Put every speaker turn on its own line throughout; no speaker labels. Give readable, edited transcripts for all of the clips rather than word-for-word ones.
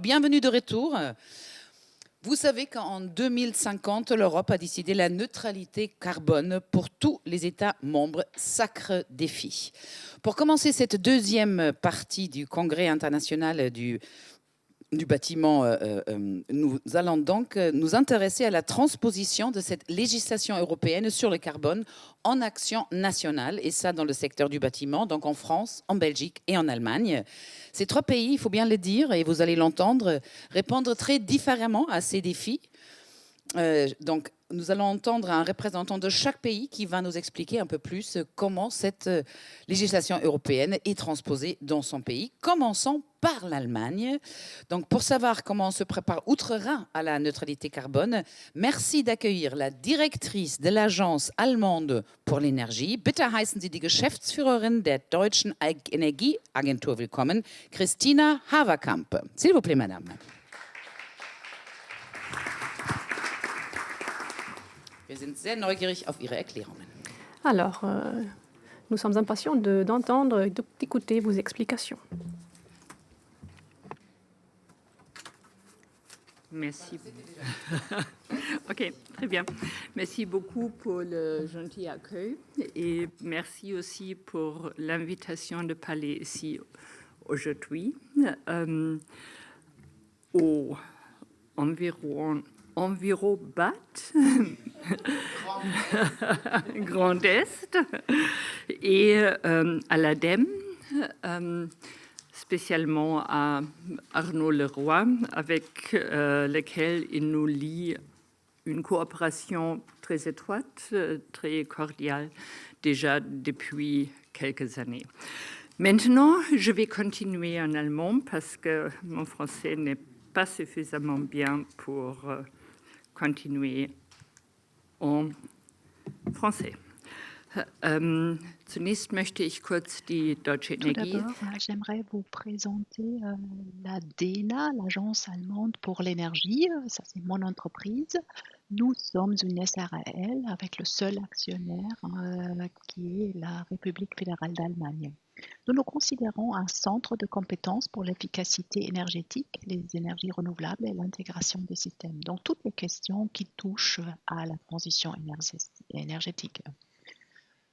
bienvenue de retour. Vous savez qu'en 2050, l'Europe a décidé la neutralité carbone pour tous les États membres. Sacre défi. Pour commencer cette deuxième partie du Congrès international du bâtiment, nous allons donc nous intéresser à la transposition de cette législation européenne sur le carbone en action nationale, et ça dans le secteur du bâtiment, donc en France, en Belgique et en Allemagne. Ces trois pays, il faut bien le dire, et vous allez l'entendre, répondent très différemment à ces défis. Donc, nous allons entendre un représentant de chaque pays qui va nous expliquer un peu plus comment cette législation européenne est transposée dans son pays. Commençons par l'Allemagne. Donc, pour savoir comment on se prépare outre-Rhin à la neutralité carbone, merci d'accueillir la directrice de l'Agence allemande pour l'énergie. Bitte heißen Sie die Geschäftsführerin der Deutschen Energieagentur willkommen, Christina Haverkamp. S'il vous plaît, madame. Wir sind sehr neugierig auf Ihre Erklärungen.
Alors, nous sommes impatients d'entendre et d'écouter vos explications.
Merci. Ok, très bien. Merci beaucoup pour le gentil accueil et merci aussi pour l'invitation de parler ici aujourd'hui au Envirobat, Grand Est, et à l'ADEME, spécialement à Arnaud Leroy, avec lequel il nous lie une coopération très étroite, très cordiale, déjà depuis quelques années. Maintenant, je vais continuer en allemand parce que mon français n'est pas suffisamment bien pour continuer en français. Zunächst möchte ich kurz die Deutsche Energie.
Tout d'abord, j'aimerais vous présenter la DENA, l'Agence allemande pour l'énergie. Ça, c'est mon entreprise. Nous sommes une SARL avec le seul actionnaire qui est la République fédérale d'Allemagne. Nous nous considérons un centre de compétences pour l'efficacité énergétique, les énergies renouvelables et l'intégration des systèmes. Donc, toutes les questions qui touchent à la transition énergétique.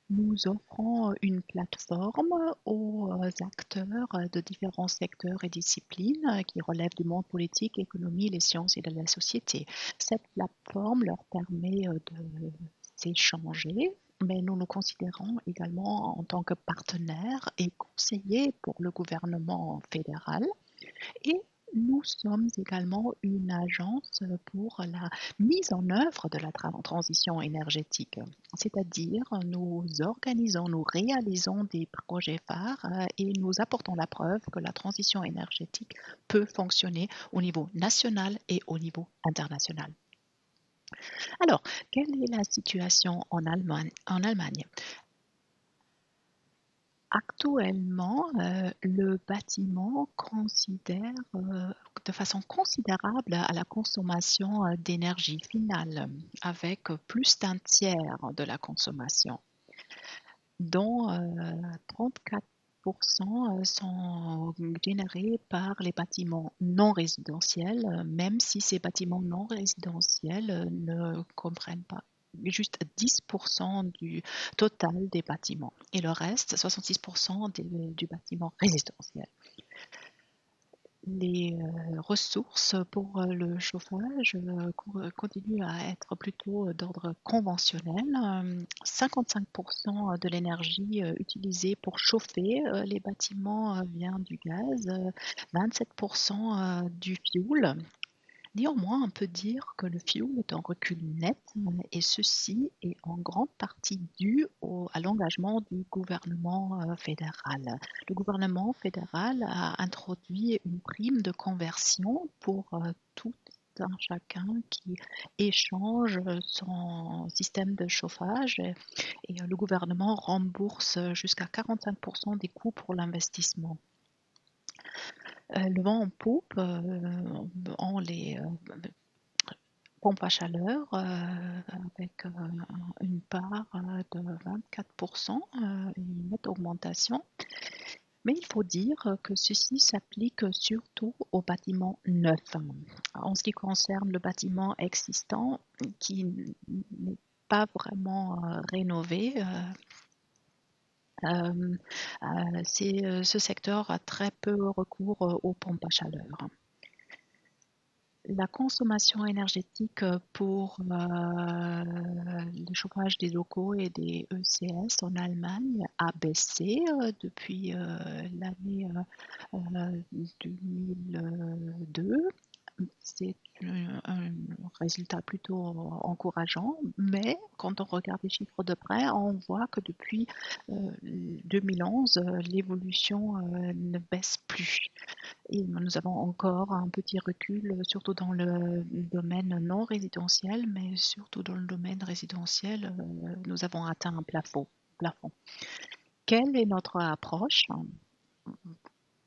Nous offrons une plateforme aux acteurs de différents secteurs et disciplines qui relèvent du monde politique, économie, les sciences et de la société. Cette plateforme leur permet de s'échanger, mais nous nous considérons également en tant que partenaires et conseillers pour le gouvernement fédéral. Et nous sommes également une agence pour la mise en œuvre de la transition énergétique. C'est-à-dire, nous organisons, nous réalisons des projets phares et nous apportons la preuve que la transition énergétique peut fonctionner au niveau national et au niveau international. Alors, quelle est la situation en Allemagne? Actuellement, le bâtiment considère de façon considérable à la consommation d'énergie finale, avec plus d'un tiers de la consommation, dont 34% sont générés par les bâtiments non résidentiels, même si ces bâtiments non résidentiels ne comprennent pas juste 10% du total des bâtiments et le reste, 66% du bâtiment résidentiel. Les ressources pour le chauffage continuent à être plutôt d'ordre conventionnel. 55% de l'énergie utilisée pour chauffer les bâtiments vient du gaz, 27% du fioul. Néanmoins, on peut dire que le fioul est en recul net et ceci est en grande partie dû à l'engagement du gouvernement fédéral. Le gouvernement fédéral a introduit une prime de conversion pour tout un chacun qui échange son système de chauffage et le gouvernement rembourse jusqu'à 45% des coûts pour l'investissement. Le vent en poupe ont les pompes à chaleur avec une part de 24%, une nette augmentation. Mais il faut dire que ceci s'applique surtout aux bâtiments neufs. En ce qui concerne le bâtiment existant qui n'est pas vraiment rénové, ce secteur a très peu recours aux pompes à chaleur. La consommation énergétique pour le chauffage des locaux et des ECS en Allemagne a baissé depuis l'année 2002. C'est un résultat plutôt encourageant, mais quand on regarde les chiffres de près, on voit que depuis 2011, l'évolution ne baisse plus. Et nous avons encore un petit recul, surtout dans le domaine non résidentiel, mais surtout dans le domaine résidentiel, nous avons atteint un plafond. Quelle est notre approche?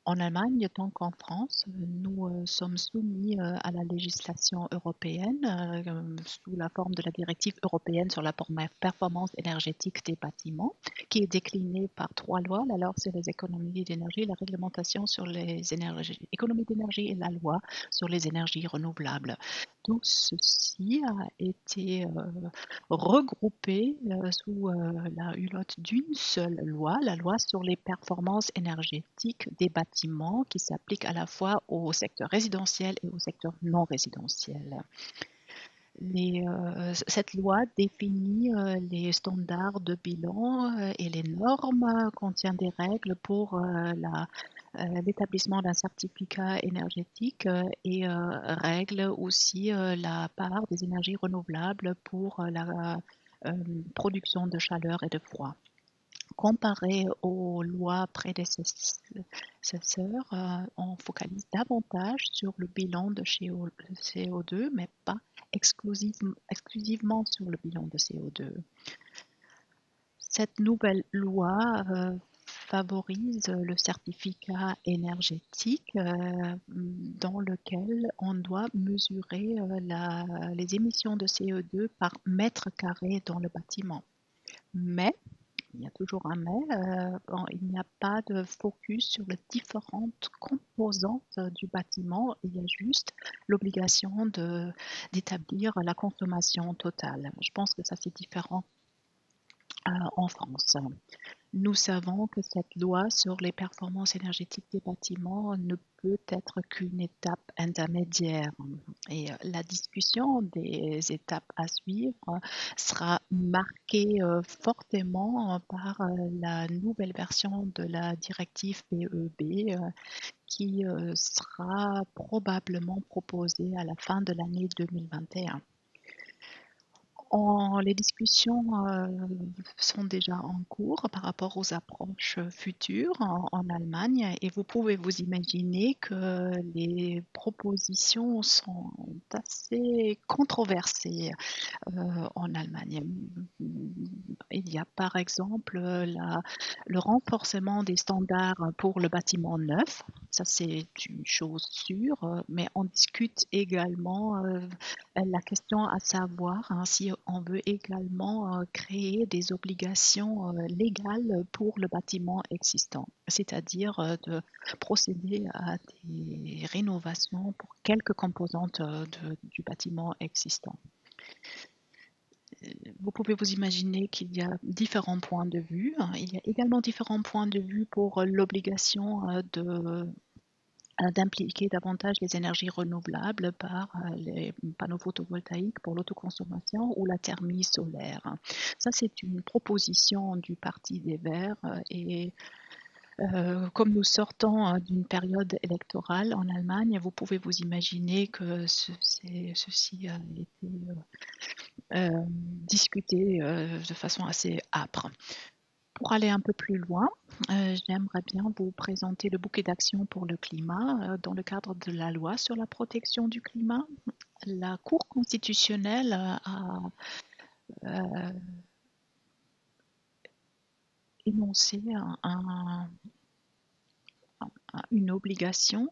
En Allemagne, tant qu'en France, nous sommes soumis à la législation européenne sous la forme de la directive européenne sur la performance énergétique des bâtiments, qui est déclinée par 3 lois. La loi sur les économies d'énergie, la réglementation sur les économies d'énergie et la loi sur les énergies renouvelables. Tout ceci a été regroupé sous la hulotte d'une seule loi, la loi sur les performances énergétiques des bâtiments, qui s'applique à la fois au secteur résidentiel et au secteur non résidentiel. Cette loi définit les standards de bilan et les normes, contient des règles pour l'établissement d'un certificat énergétique et règle aussi la part des énergies renouvelables pour la production de chaleur et de froid. Comparé aux lois prédécesseurs, on focalise davantage sur le bilan de CO2, mais pas exclusivement sur le bilan de CO2. Cette nouvelle loi favorise le certificat énergétique dans lequel on doit mesurer les émissions de CO2 par mètre carré dans le bâtiment. Mais il y a toujours un mais, il n'y a pas de focus sur les différentes composantes du bâtiment, il y a juste l'obligation d'établir la consommation totale. Je pense que ça c'est différent en France. Nous savons que cette loi sur les performances énergétiques des bâtiments ne peut être qu'une étape intermédiaire. Et la discussion des étapes à suivre sera marquée fortement par la nouvelle version de la directive PEB qui sera probablement proposée à la fin de l'année 2021. Les discussions sont déjà en cours par rapport aux approches futures en Allemagne et vous pouvez vous imaginer que les propositions sont assez controversées en Allemagne. Il y a par exemple le renforcement des standards pour le bâtiment neuf, ça c'est une chose sûre, mais on discute également la question à savoir si on veut également créer des obligations légales pour le bâtiment existant, c'est-à-dire de procéder à des rénovations pour quelques composantes du bâtiment existant. Vous pouvez vous imaginer qu'il y a différents points de vue. Il y a également différents points de vue pour l'obligation d'impliquer davantage les énergies renouvelables par les panneaux photovoltaïques pour l'autoconsommation ou la thermie solaire. Ça, c'est une proposition du Parti des Verts et comme nous sortons d'une période électorale en Allemagne, vous pouvez vous imaginer que ceci a été discuté de façon assez âpre. Pour aller un peu plus loin, j'aimerais bien vous présenter le bouquet d'actions pour le climat dans le cadre de la loi sur la protection du climat. La Cour constitutionnelle a énoncé une obligation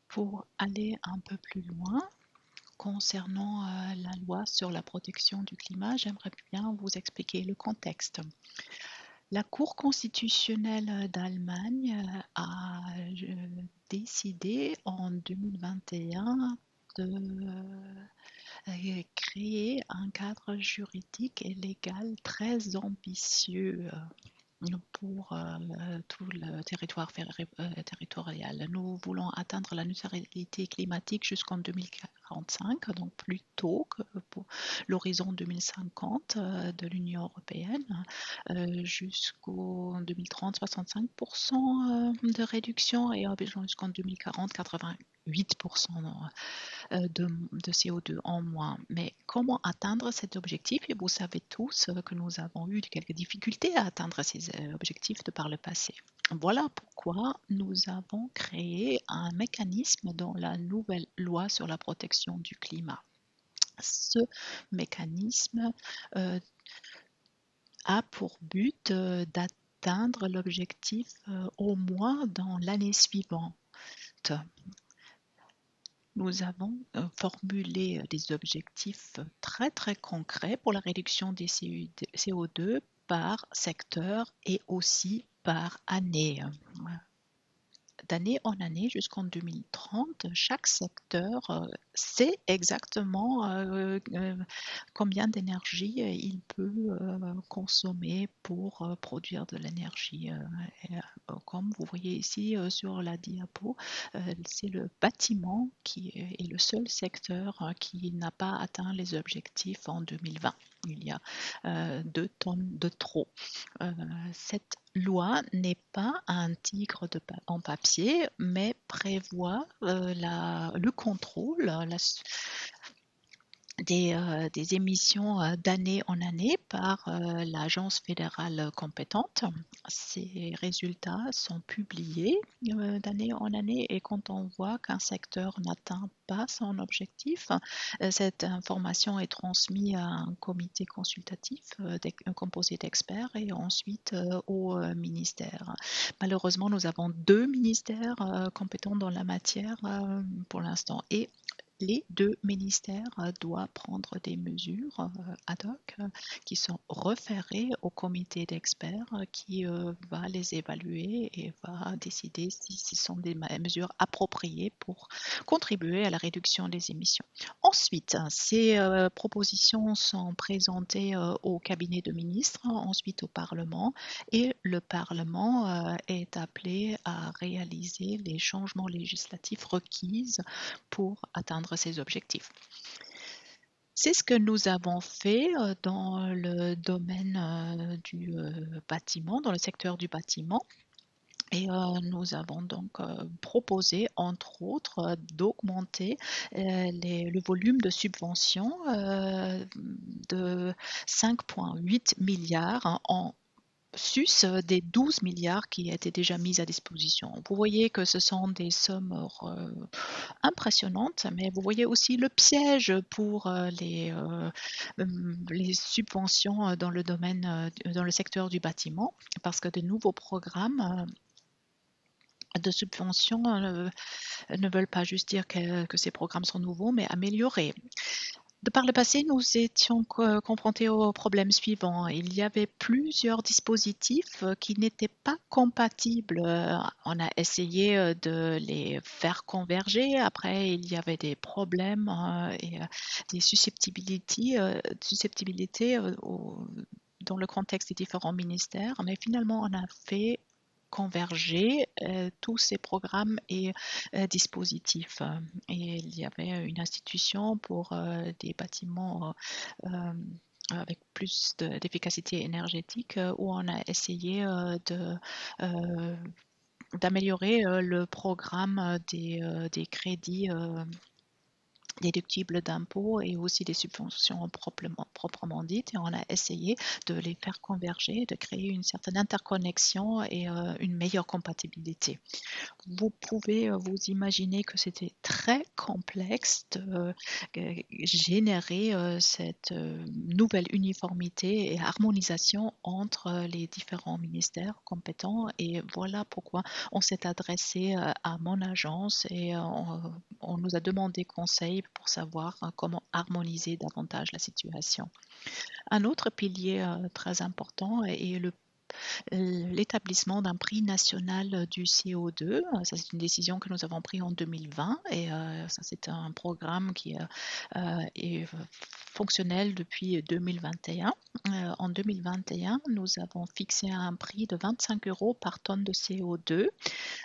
pour aller un peu plus loin concernant la loi sur la protection du climat, j'aimerais bien vous expliquer le contexte. La Cour constitutionnelle d'Allemagne a décidé en 2021 de créer un cadre juridique et légal très ambitieux pour tout le territoire territorial. Nous voulons atteindre la neutralité climatique jusqu'en 2045, donc plus tôt que pour l'horizon 2050 de l'Union européenne, jusqu'en 2030, 65% de réduction et jusqu'en 2040, 88% de CO2 en moins. Mais comment atteindre cet objectif? Et vous savez tous que nous avons eu quelques difficultés à atteindre ces objectifs de par le passé. Voilà pourquoi nous avons créé un mécanisme dans la nouvelle loi sur la protection du climat. Ce mécanisme a pour but d'atteindre l'objectif au moins dans l'année suivante. Nous avons formulé des objectifs très très concrets pour la réduction des CO2 par secteur et aussi par année. D'année en année jusqu'en 2030, chaque secteur sait exactement combien d'énergie il peut consommer pour produire de l'énergie. Comme vous voyez ici sur la diapo, c'est le bâtiment qui est le seul secteur qui n'a pas atteint les objectifs en 2020. Il y a 2 tonnes de trop. Cette loi n'est pas un tigre en papier, mais prévoit le contrôle des émissions d'année en année par l'agence fédérale compétente. Ces résultats sont publiés d'année en année et quand on voit qu'un secteur n'atteint pas son objectif, cette information est transmise à un comité consultatif composé d'experts et ensuite au ministère. Malheureusement, nous avons 2 ministères compétents dans la matière pour l'instant et les 2 ministères doivent prendre des mesures ad hoc qui sont référées au comité d'experts qui va les évaluer et va décider si ce sont des mesures appropriées pour contribuer à la réduction des émissions. Ensuite, ces propositions sont présentées au cabinet de ministres, ensuite au Parlement et le Parlement est appelé à réaliser les changements législatifs requis pour atteindre ces objectifs. C'est ce que nous avons fait dans le domaine du bâtiment, dans le secteur du bâtiment. Et nous avons donc proposé, entre autres, d'augmenter le volume de subventions de 5,8 milliards en sus des 12 milliards qui étaient déjà mis à disposition. Vous voyez que ce sont des sommes impressionnantes, mais vous voyez aussi le piège pour les subventions dans le domaine, dans le secteur du bâtiment, parce que de nouveaux programmes de subventions ne veulent pas juste dire que ces programmes sont nouveaux, mais améliorés. De par le passé, nous étions confrontés au problème suivant. Il y avait plusieurs dispositifs qui n'étaient pas compatibles. On a essayé de les faire converger. Après, il y avait des problèmes et des susceptibilités dans le contexte des différents ministères. Mais finalement, on a fait converger tous ces programmes et dispositifs. Et il y avait une institution pour des bâtiments avec plus d'efficacité énergétique où on a essayé d'améliorer le programme des crédits déductibles d'impôts et aussi des subventions proprement dites. Et on a essayé de les faire converger, de créer une certaine interconnexion et une meilleure compatibilité. Vous pouvez vous imaginer que c'était très complexe de générer cette nouvelle uniformité et harmonisation entre les différents ministères compétents. Et voilà pourquoi on s'est adressé à mon agence et on nous a demandé conseil équipe pour savoir comment harmoniser davantage la situation. Un autre pilier très important est l'établissement d'un prix national du CO2. Ça, c'est une décision que nous avons prise en 2020 et ça, c'est un programme qui est fonctionnel depuis 2021. En 2021, nous avons fixé un prix de 25 € par tonne de CO2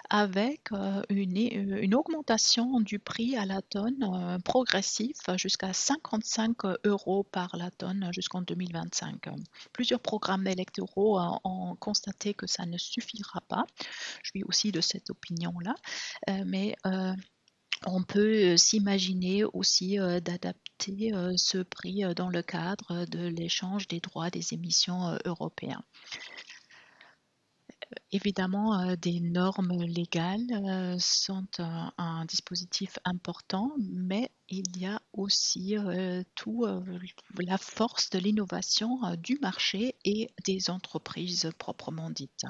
avec une augmentation du prix à la tonne progressif jusqu'à 55 € par la tonne jusqu'en 2025. Plusieurs programmes électoraux ont constaté que ça ne suffira pas. Je suis aussi de cette opinion-là, mais on peut s'imaginer aussi d'adapter ce prix dans le cadre de l'échange des droits des émissions européens. Évidemment, des normes légales sont un dispositif important, mais il y a aussi la force de l'innovation du marché et des entreprises proprement dites.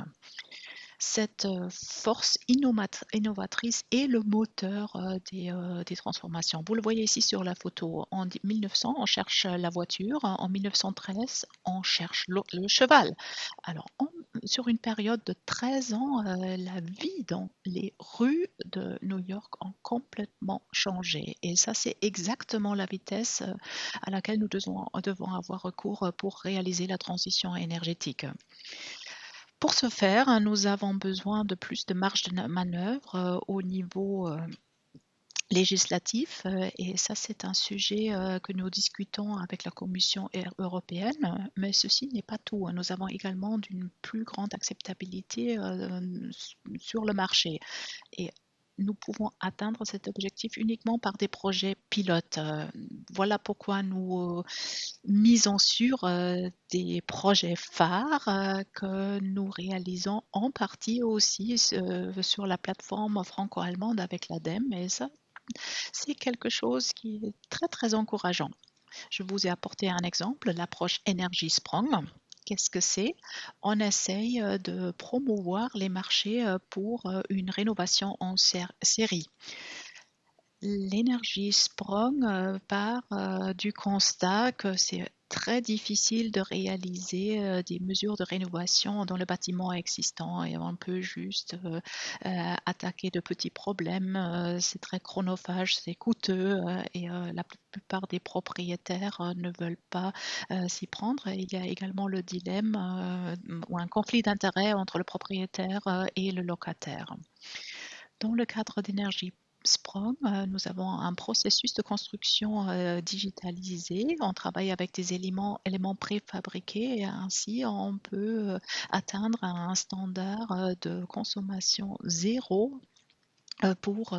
Cette force innovatrice est le moteur des transformations. Vous le voyez ici sur la photo. En 1900, on cherche la voiture. En 1913, on cherche le cheval. Alors, sur une période de 13 ans, la vie dans les rues de New York a complètement changé. Et ça, c'est exactement la vitesse à laquelle nous devons avoir recours pour réaliser la transition énergétique. Pour ce faire, nous avons besoin de plus de marge de manœuvre au niveau législatif et ça c'est un sujet que nous discutons avec la Commission européenne, mais ceci n'est pas tout. Nous avons également d'une plus grande acceptabilité sur le marché et nous pouvons atteindre cet objectif uniquement par des projets pilotes. Voilà pourquoi nous misons sur des projets phares que nous réalisons en partie aussi sur la plateforme franco-allemande avec l'ADEME. Et ça, c'est quelque chose qui est très, très encourageant. Je vous ai apporté un exemple, l'approche Energy Sprong. Qu'est-ce que c'est? On essaye de promouvoir les marchés pour une rénovation en série. L'Energy Sprong part du constat que c'est très difficile de réaliser des mesures de rénovation dans le bâtiment existant et on peut juste attaquer de petits problèmes. C'est très chronophage, c'est coûteux et la plupart des propriétaires ne veulent pas s'y prendre. Il y a également le dilemme ou un conflit d'intérêts entre le propriétaire et le locataire. Dans le cadre d'Energy Sprong, nous avons un processus de construction digitalisé. On travaille avec des éléments préfabriqués et ainsi on peut atteindre un standard de consommation zéro pour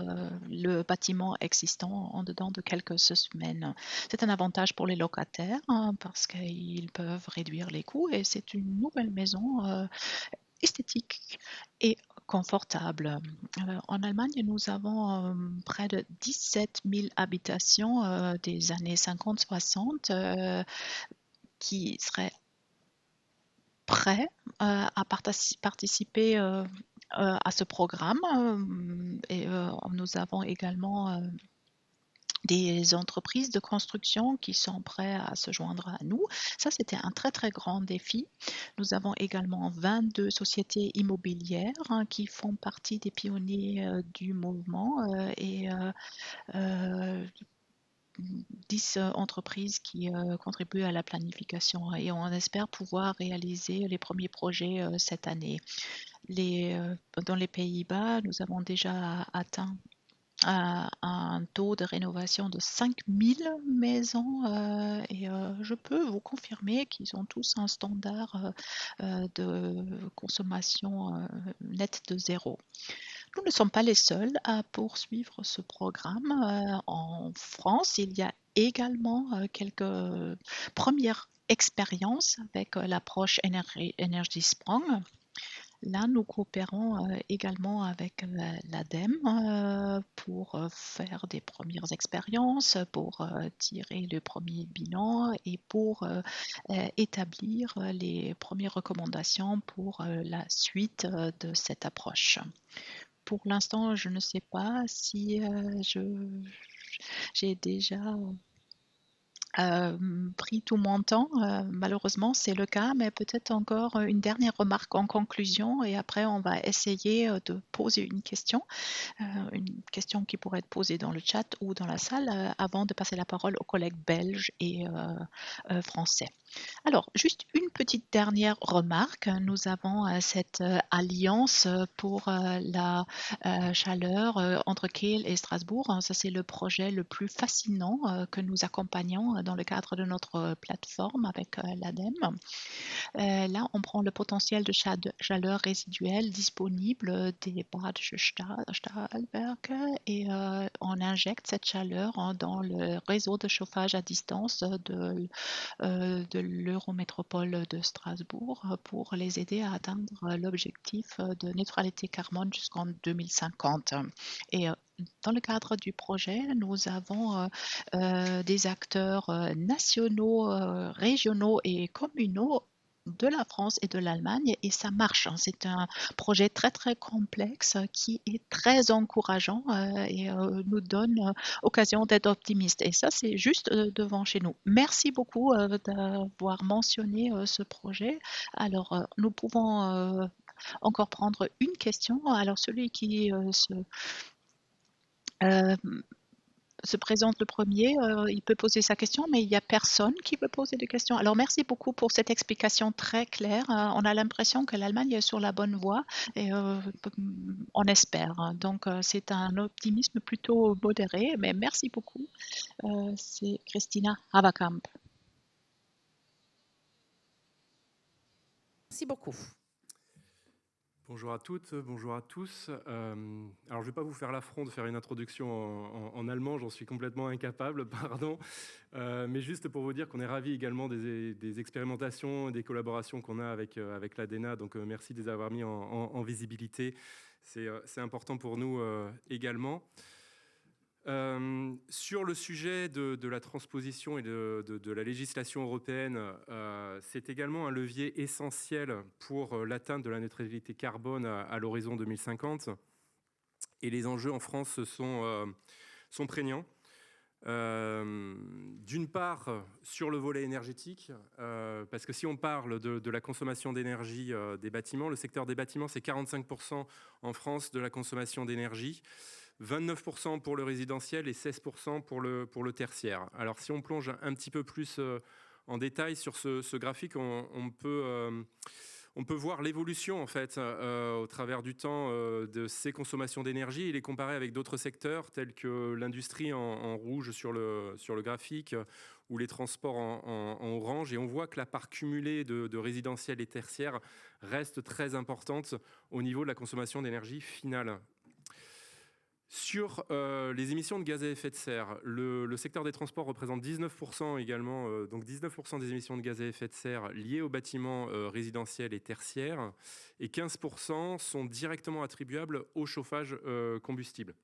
le bâtiment existant en dedans de quelques semaines. C'est un avantage pour les locataires parce qu'ils peuvent réduire les coûts et c'est une nouvelle maison esthétique et confortable. En Allemagne, nous avons près de 17 000 habitations des années 50-60 qui seraient prêts à participer à ce programme. Et nous avons également des entreprises de construction qui sont prêts à se joindre à nous. Ça, c'était un très, très grand défi. Nous avons également 22 sociétés immobilières qui font partie des pionniers du mouvement et 10 entreprises qui contribuent à la planification et on espère pouvoir réaliser les premiers projets cette année. Dans les Pays-Bas, nous avons déjà atteint un taux de rénovation de 5000 maisons et je peux vous confirmer qu'ils ont tous un standard de consommation nette de zéro. Nous ne sommes pas les seuls à poursuivre ce programme. En France, il y a également quelques premières expériences avec l'approche Energy Sprong. Là, nous coopérons également avec l'ADEME pour faire des premières expériences, pour tirer le premier bilan et pour établir les premières recommandations pour la suite de cette approche. Pour l'instant, je ne sais pas si j'ai déjà pris tout mon temps. Malheureusement, c'est le cas, mais peut-être encore une dernière remarque en conclusion et après on va essayer de poser une question qui pourrait être posée dans le chat ou dans la salle avant de passer la parole aux collègues belges et français. Alors, juste une petite dernière remarque. Nous avons cette alliance pour la chaleur entre Kiel et Strasbourg. Ça, c'est le projet le plus fascinant que nous accompagnons dans le cadre de notre plateforme avec l'ADEME. Là, on prend le potentiel de chaleur résiduelle disponible des Badische Stahlwerke et on injecte cette chaleur dans le réseau de chauffage à distance de l'Eurométropole de Strasbourg pour les aider à atteindre l'objectif de neutralité carbone jusqu'en 2050. Et dans le cadre du projet, nous avons des acteurs nationaux, régionaux et communaux de la France et de l'Allemagne et ça marche. C'est un projet très très complexe qui est très encourageant et nous donne occasion d'être optimiste. Et ça, c'est juste devant chez nous. Merci beaucoup d'avoir mentionné ce projet. Alors, nous pouvons encore prendre une question. Alors, celui qui se présente le premier, il peut poser sa question, mais il n'y a personne qui peut poser de questions. Alors, merci beaucoup pour cette explication très claire. On a l'impression que l'Allemagne est sur la bonne voie et on espère. Donc, c'est un optimisme plutôt modéré, mais merci beaucoup. C'est Christina Haverkamp.
Merci beaucoup.
Bonjour à toutes, bonjour à tous. Alors, je ne vais pas vous faire l'affront de faire une introduction en allemand, j'en suis complètement incapable, pardon. Mais juste pour vous dire qu'on est ravis également des expérimentations et des collaborations qu'on a avec l'ADENA. Donc, merci de les avoir mis en visibilité. C'est important pour nous également. Sur le sujet de la transposition et de la législation européenne, c'est également un levier essentiel pour l'atteinte de la neutralité carbone à l'horizon 2050. Et les enjeux en France sont prégnants. D'une part, sur le volet énergétique, parce que si on parle de la consommation d'énergie des bâtiments, le secteur des bâtiments, c'est 45% en France de la consommation d'énergie. 29% pour le résidentiel et 16% pour le tertiaire. Alors, si on plonge un petit peu plus en détail sur ce graphique, on peut voir l'évolution en fait au travers du temps de ces consommations d'énergie et les comparer avec d'autres secteurs tels que l'industrie en rouge sur le graphique ou les transports en orange. Et on voit que la part cumulée de résidentiel et tertiaire reste très importante au niveau de la consommation d'énergie finale. Sur les émissions de gaz à effet de serre, le secteur des transports représente 19% également, donc 19% des émissions de gaz à effet de serre liées aux bâtiments résidentiels et tertiaires, et 15% sont directement attribuables au chauffage combustible.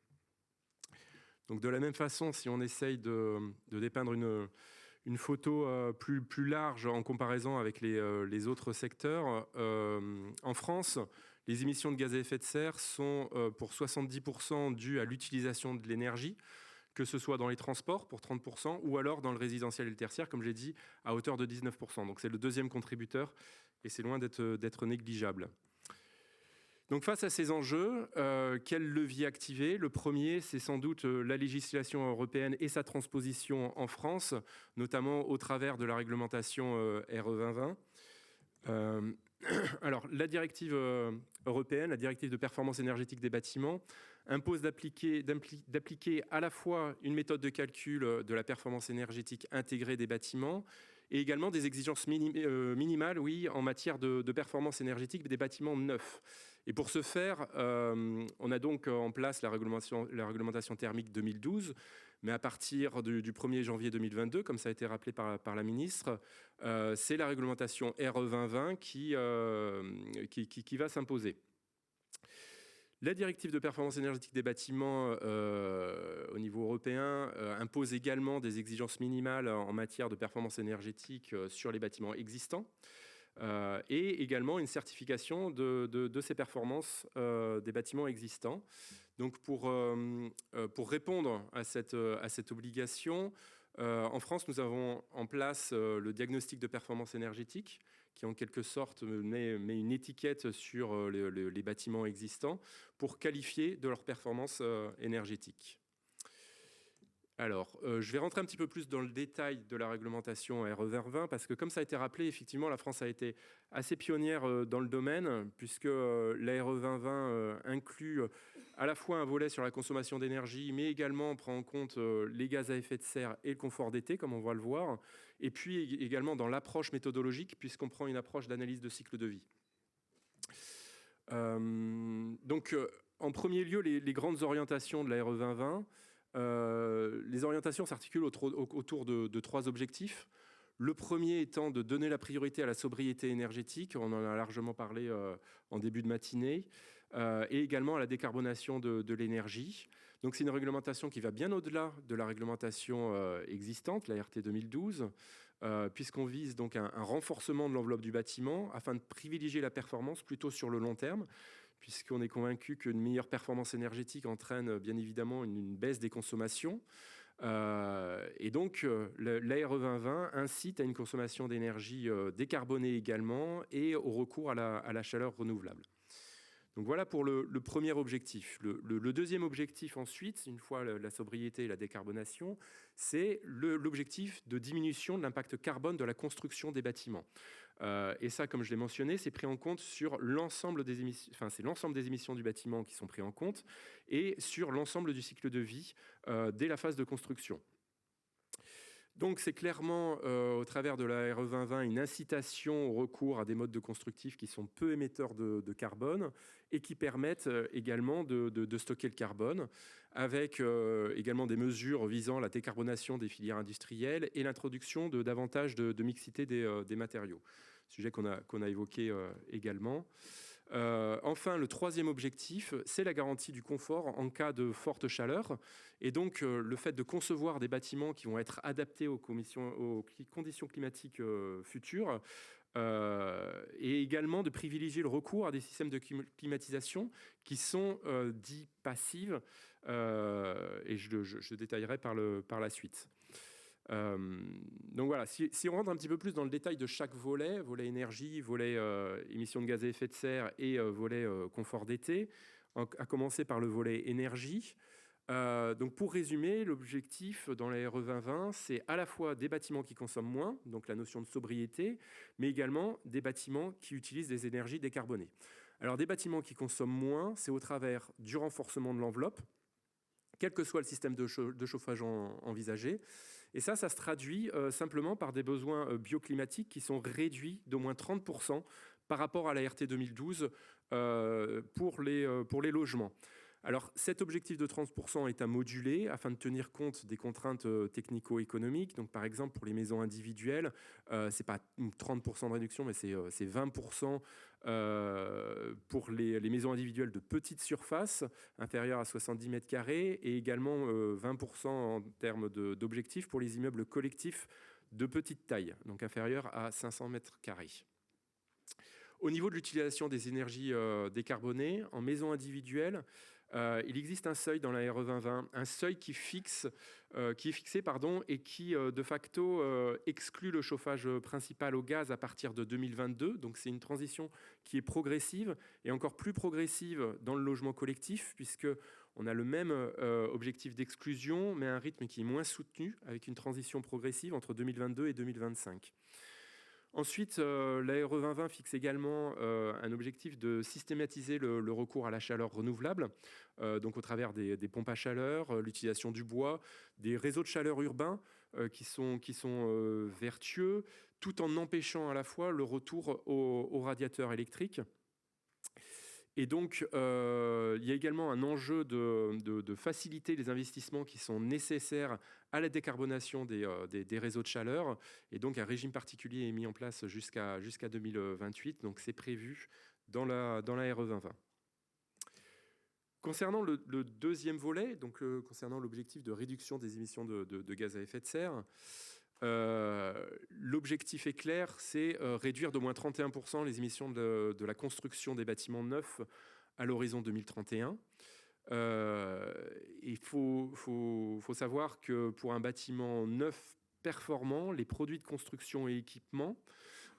Donc de la même façon, si on essaye de dépeindre une photo plus large en comparaison avec les autres secteurs, en France, les émissions de gaz à effet de serre sont pour 70% dues à l'utilisation de l'énergie, que ce soit dans les transports pour 30% ou alors dans le résidentiel et le tertiaire, comme j'ai dit, à hauteur de 19%. Donc c'est le deuxième contributeur et c'est loin d'être négligeable. Donc face à ces enjeux, quel levier activer ? Le premier, c'est sans doute la législation européenne et sa transposition en France, notamment au travers de la réglementation RE 2020. Alors, la directive européenne, la directive de performance énergétique des bâtiments, impose d'appliquer à la fois une méthode de calcul de la performance énergétique intégrée des bâtiments et également des exigences minimales, oui, en matière de performance énergétique des bâtiments neufs. Et pour ce faire, on a donc en place la réglementation thermique 2012, mais à partir du 1er janvier 2022, comme ça a été rappelé par la ministre, c'est la réglementation RE 2020 qui va s'imposer. La directive de performance énergétique des bâtiments au niveau européen impose également des exigences minimales en matière de performance énergétique sur les bâtiments existants. et également une certification de ces performances des bâtiments existants. Donc pour répondre à cette obligation, en France, nous avons en place le diagnostic de performance énergétique qui, en quelque sorte, met une étiquette sur les bâtiments existants pour qualifier de leur performance énergétique. Alors, je vais rentrer un petit peu plus dans le détail de la réglementation RE 2020 parce que, comme ça a été rappelé, effectivement, la France a été assez pionnière dans le domaine puisque la RE 2020 inclut à la fois un volet sur la consommation d'énergie, mais également prend en compte les gaz à effet de serre et le confort d'été, comme on va le voir, et puis également dans l'approche méthodologique puisqu'on prend une approche d'analyse de cycle de vie. Donc, en premier lieu, les grandes orientations de la RE 2020. Les orientations s'articulent autour de 3 objectifs. Le premier étant de donner la priorité à la sobriété énergétique, on en a largement parlé en début de matinée, et également à la décarbonation de l'énergie. Donc c'est une réglementation qui va bien au-delà de la réglementation existante, la RT 2012, puisqu'on vise donc un renforcement de l'enveloppe du bâtiment afin de privilégier la performance plutôt sur le long terme, puisqu'on est convaincu qu'une meilleure performance énergétique entraîne bien évidemment une baisse des consommations. Et donc, l'ARE 2020 incite à une consommation d'énergie décarbonée également et au recours à la chaleur renouvelable. Donc voilà pour le premier objectif. Le deuxième objectif ensuite, une fois la sobriété et la décarbonation, c'est l'objectif de diminution de l'impact carbone de la construction des bâtiments. Et ça, comme je l'ai mentionné, c'est pris en compte sur l'ensemble des émissions, enfin c'est l'ensemble des émissions du bâtiment qui sont pris en compte et sur l'ensemble du cycle de vie dès la phase de construction. Donc c'est clairement, au travers de la RE 2020, une incitation au recours à des modes de constructifs qui sont peu émetteurs de carbone et qui permettent également de stocker le carbone, avec également des mesures visant la décarbonation des filières industrielles et l'introduction de davantage de mixité des matériaux, sujet qu'on a évoqué également. Enfin, le troisième objectif, c'est la garantie du confort en cas de forte chaleur. Et donc, le fait de concevoir des bâtiments qui vont être adaptés aux conditions climatiques futures et également de privilégier le recours à des systèmes de climatisation qui sont dits passives. Et je détaillerai par la suite. Donc voilà, si on rentre un petit peu plus dans le détail de chaque volet énergie, volet émissions de gaz à effet de serre et volet confort d'été, à commencer par le volet énergie. Donc pour résumer, l'objectif dans la RE 2020, c'est à la fois des bâtiments qui consomment moins, donc la notion de sobriété, mais également des bâtiments qui utilisent des énergies décarbonées. Alors des bâtiments qui consomment moins, c'est au travers du renforcement de l'enveloppe, quel que soit le système de chauffage envisagé. Et ça se traduit simplement par des besoins bioclimatiques qui sont réduits d'au moins 30% par rapport à la RT 2012 pour les logements. Alors, cet objectif de 30% est à moduler afin de tenir compte des contraintes technico-économiques. Donc, par exemple, pour les maisons individuelles, ce n'est pas 30% de réduction, mais c'est 20% pour les maisons individuelles de petite surface, inférieures à 70 mètres carrés, et également 20% en termes d'objectifs pour les immeubles collectifs de petite taille, donc inférieurs à 500 mètres carrés. Au niveau de l'utilisation des énergies décarbonées, en maison individuelle, il existe un seuil dans la RE 2020, un seuil qui est fixé et qui de facto exclut le chauffage principal au gaz à partir de 2022. Donc c'est une transition qui est progressive et encore plus progressive dans le logement collectif, puisque on a le même objectif d'exclusion, mais un rythme qui est moins soutenu, avec une transition progressive entre 2022 et 2025. Ensuite, la RE 2020 fixe également un objectif de systématiser le recours à la chaleur renouvelable, donc au travers des pompes à chaleur, l'utilisation du bois, des réseaux de chaleur urbains qui sont vertueux, tout en empêchant à la fois le retour aux radiateurs électriques. Et donc, il y a également un enjeu de faciliter les investissements qui sont nécessaires à la décarbonation des réseaux de chaleur. Et donc, un régime particulier est mis en place jusqu'à 2028. Donc, c'est prévu dans la RE 2020. Concernant le deuxième volet, donc concernant l'objectif de réduction des émissions de gaz à effet de serre, L'objectif est clair, c'est réduire d'au moins 31% les émissions de la construction des bâtiments neufs à l'horizon 2031. Il faut savoir que pour un bâtiment neuf performant, les produits de construction et équipements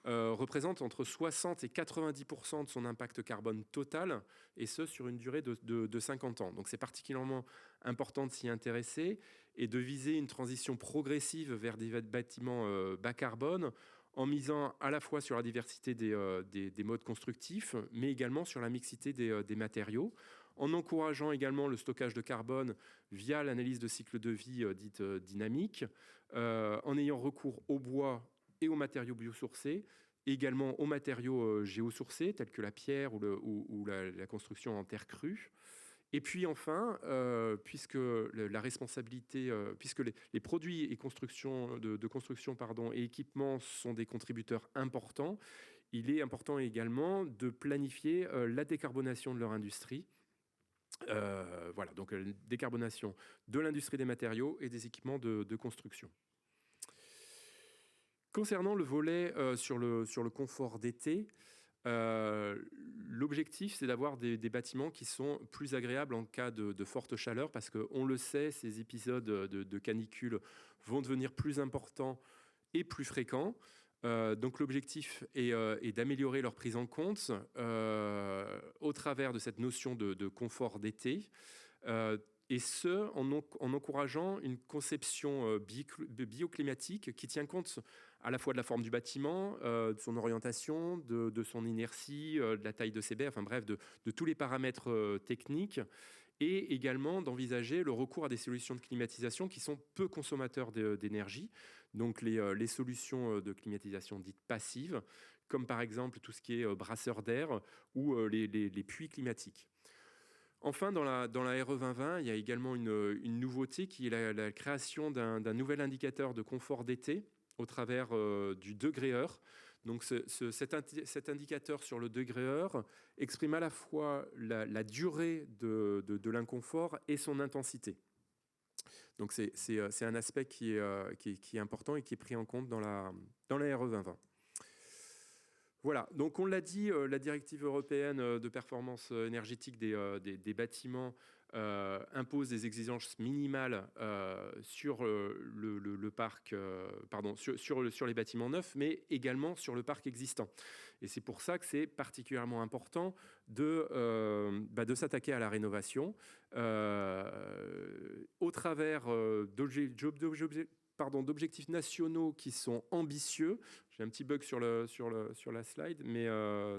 représentent entre 60 et 90% de son impact carbone total, et ce sur une durée de 50 ans. Donc c'est particulièrement important de s'y intéresser et de viser une transition progressive vers des bâtiments bas carbone, en misant à la fois sur la diversité des modes constructifs, mais également sur la mixité des matériaux, en encourageant également le stockage de carbone via l'analyse de cycle de vie dite dynamique, en ayant recours au bois et aux matériaux biosourcés, également aux matériaux géosourcés, tels que la pierre ou la construction en terre crue. Et puis enfin, puisque la responsabilité, puisque les produits et construction de construction et équipements sont des contributeurs importants, il est important également de planifier la décarbonation de leur industrie. Voilà, donc décarbonation de l'industrie des matériaux et des équipements de construction. Concernant le volet sur le confort d'été, l'objectif, c'est d'avoir des bâtiments qui sont plus agréables en cas de forte chaleur, parce qu'on le sait, ces épisodes de canicule vont devenir plus importants et plus fréquents. Donc l'objectif est d'améliorer leur prise en compte au travers de cette notion de confort d'été, et ce, en encourageant une conception bioclimatique qui tient compte à la fois de la forme du bâtiment, de son orientation, de son inertie, de la taille de ses baies, enfin bref, de tous les paramètres techniques, et également d'envisager le recours à des solutions de climatisation qui sont peu consommateurs d'énergie, donc les solutions de climatisation dites passives, comme par exemple tout ce qui est brasseur d'air ou les puits climatiques. Enfin, dans la RE 2020, il y a également une nouveauté qui est la création d'un nouvel indicateur de confort d'été au travers du degré-heure. Donc cet indicateur sur le degré-heure exprime à la fois la durée de l'inconfort et son intensité. Donc c'est un aspect qui est important et qui est pris en compte dans la RE 2020. Voilà, donc on l'a dit, la directive européenne de performance énergétique des bâtiments impose des exigences minimales sur le parc, sur les bâtiments neufs, mais également sur le parc existant. Et c'est pour ça que c'est particulièrement important de s'attaquer à la rénovation au travers d'objectifs nationaux qui sont ambitieux. J'ai un petit bug sur la slide, mais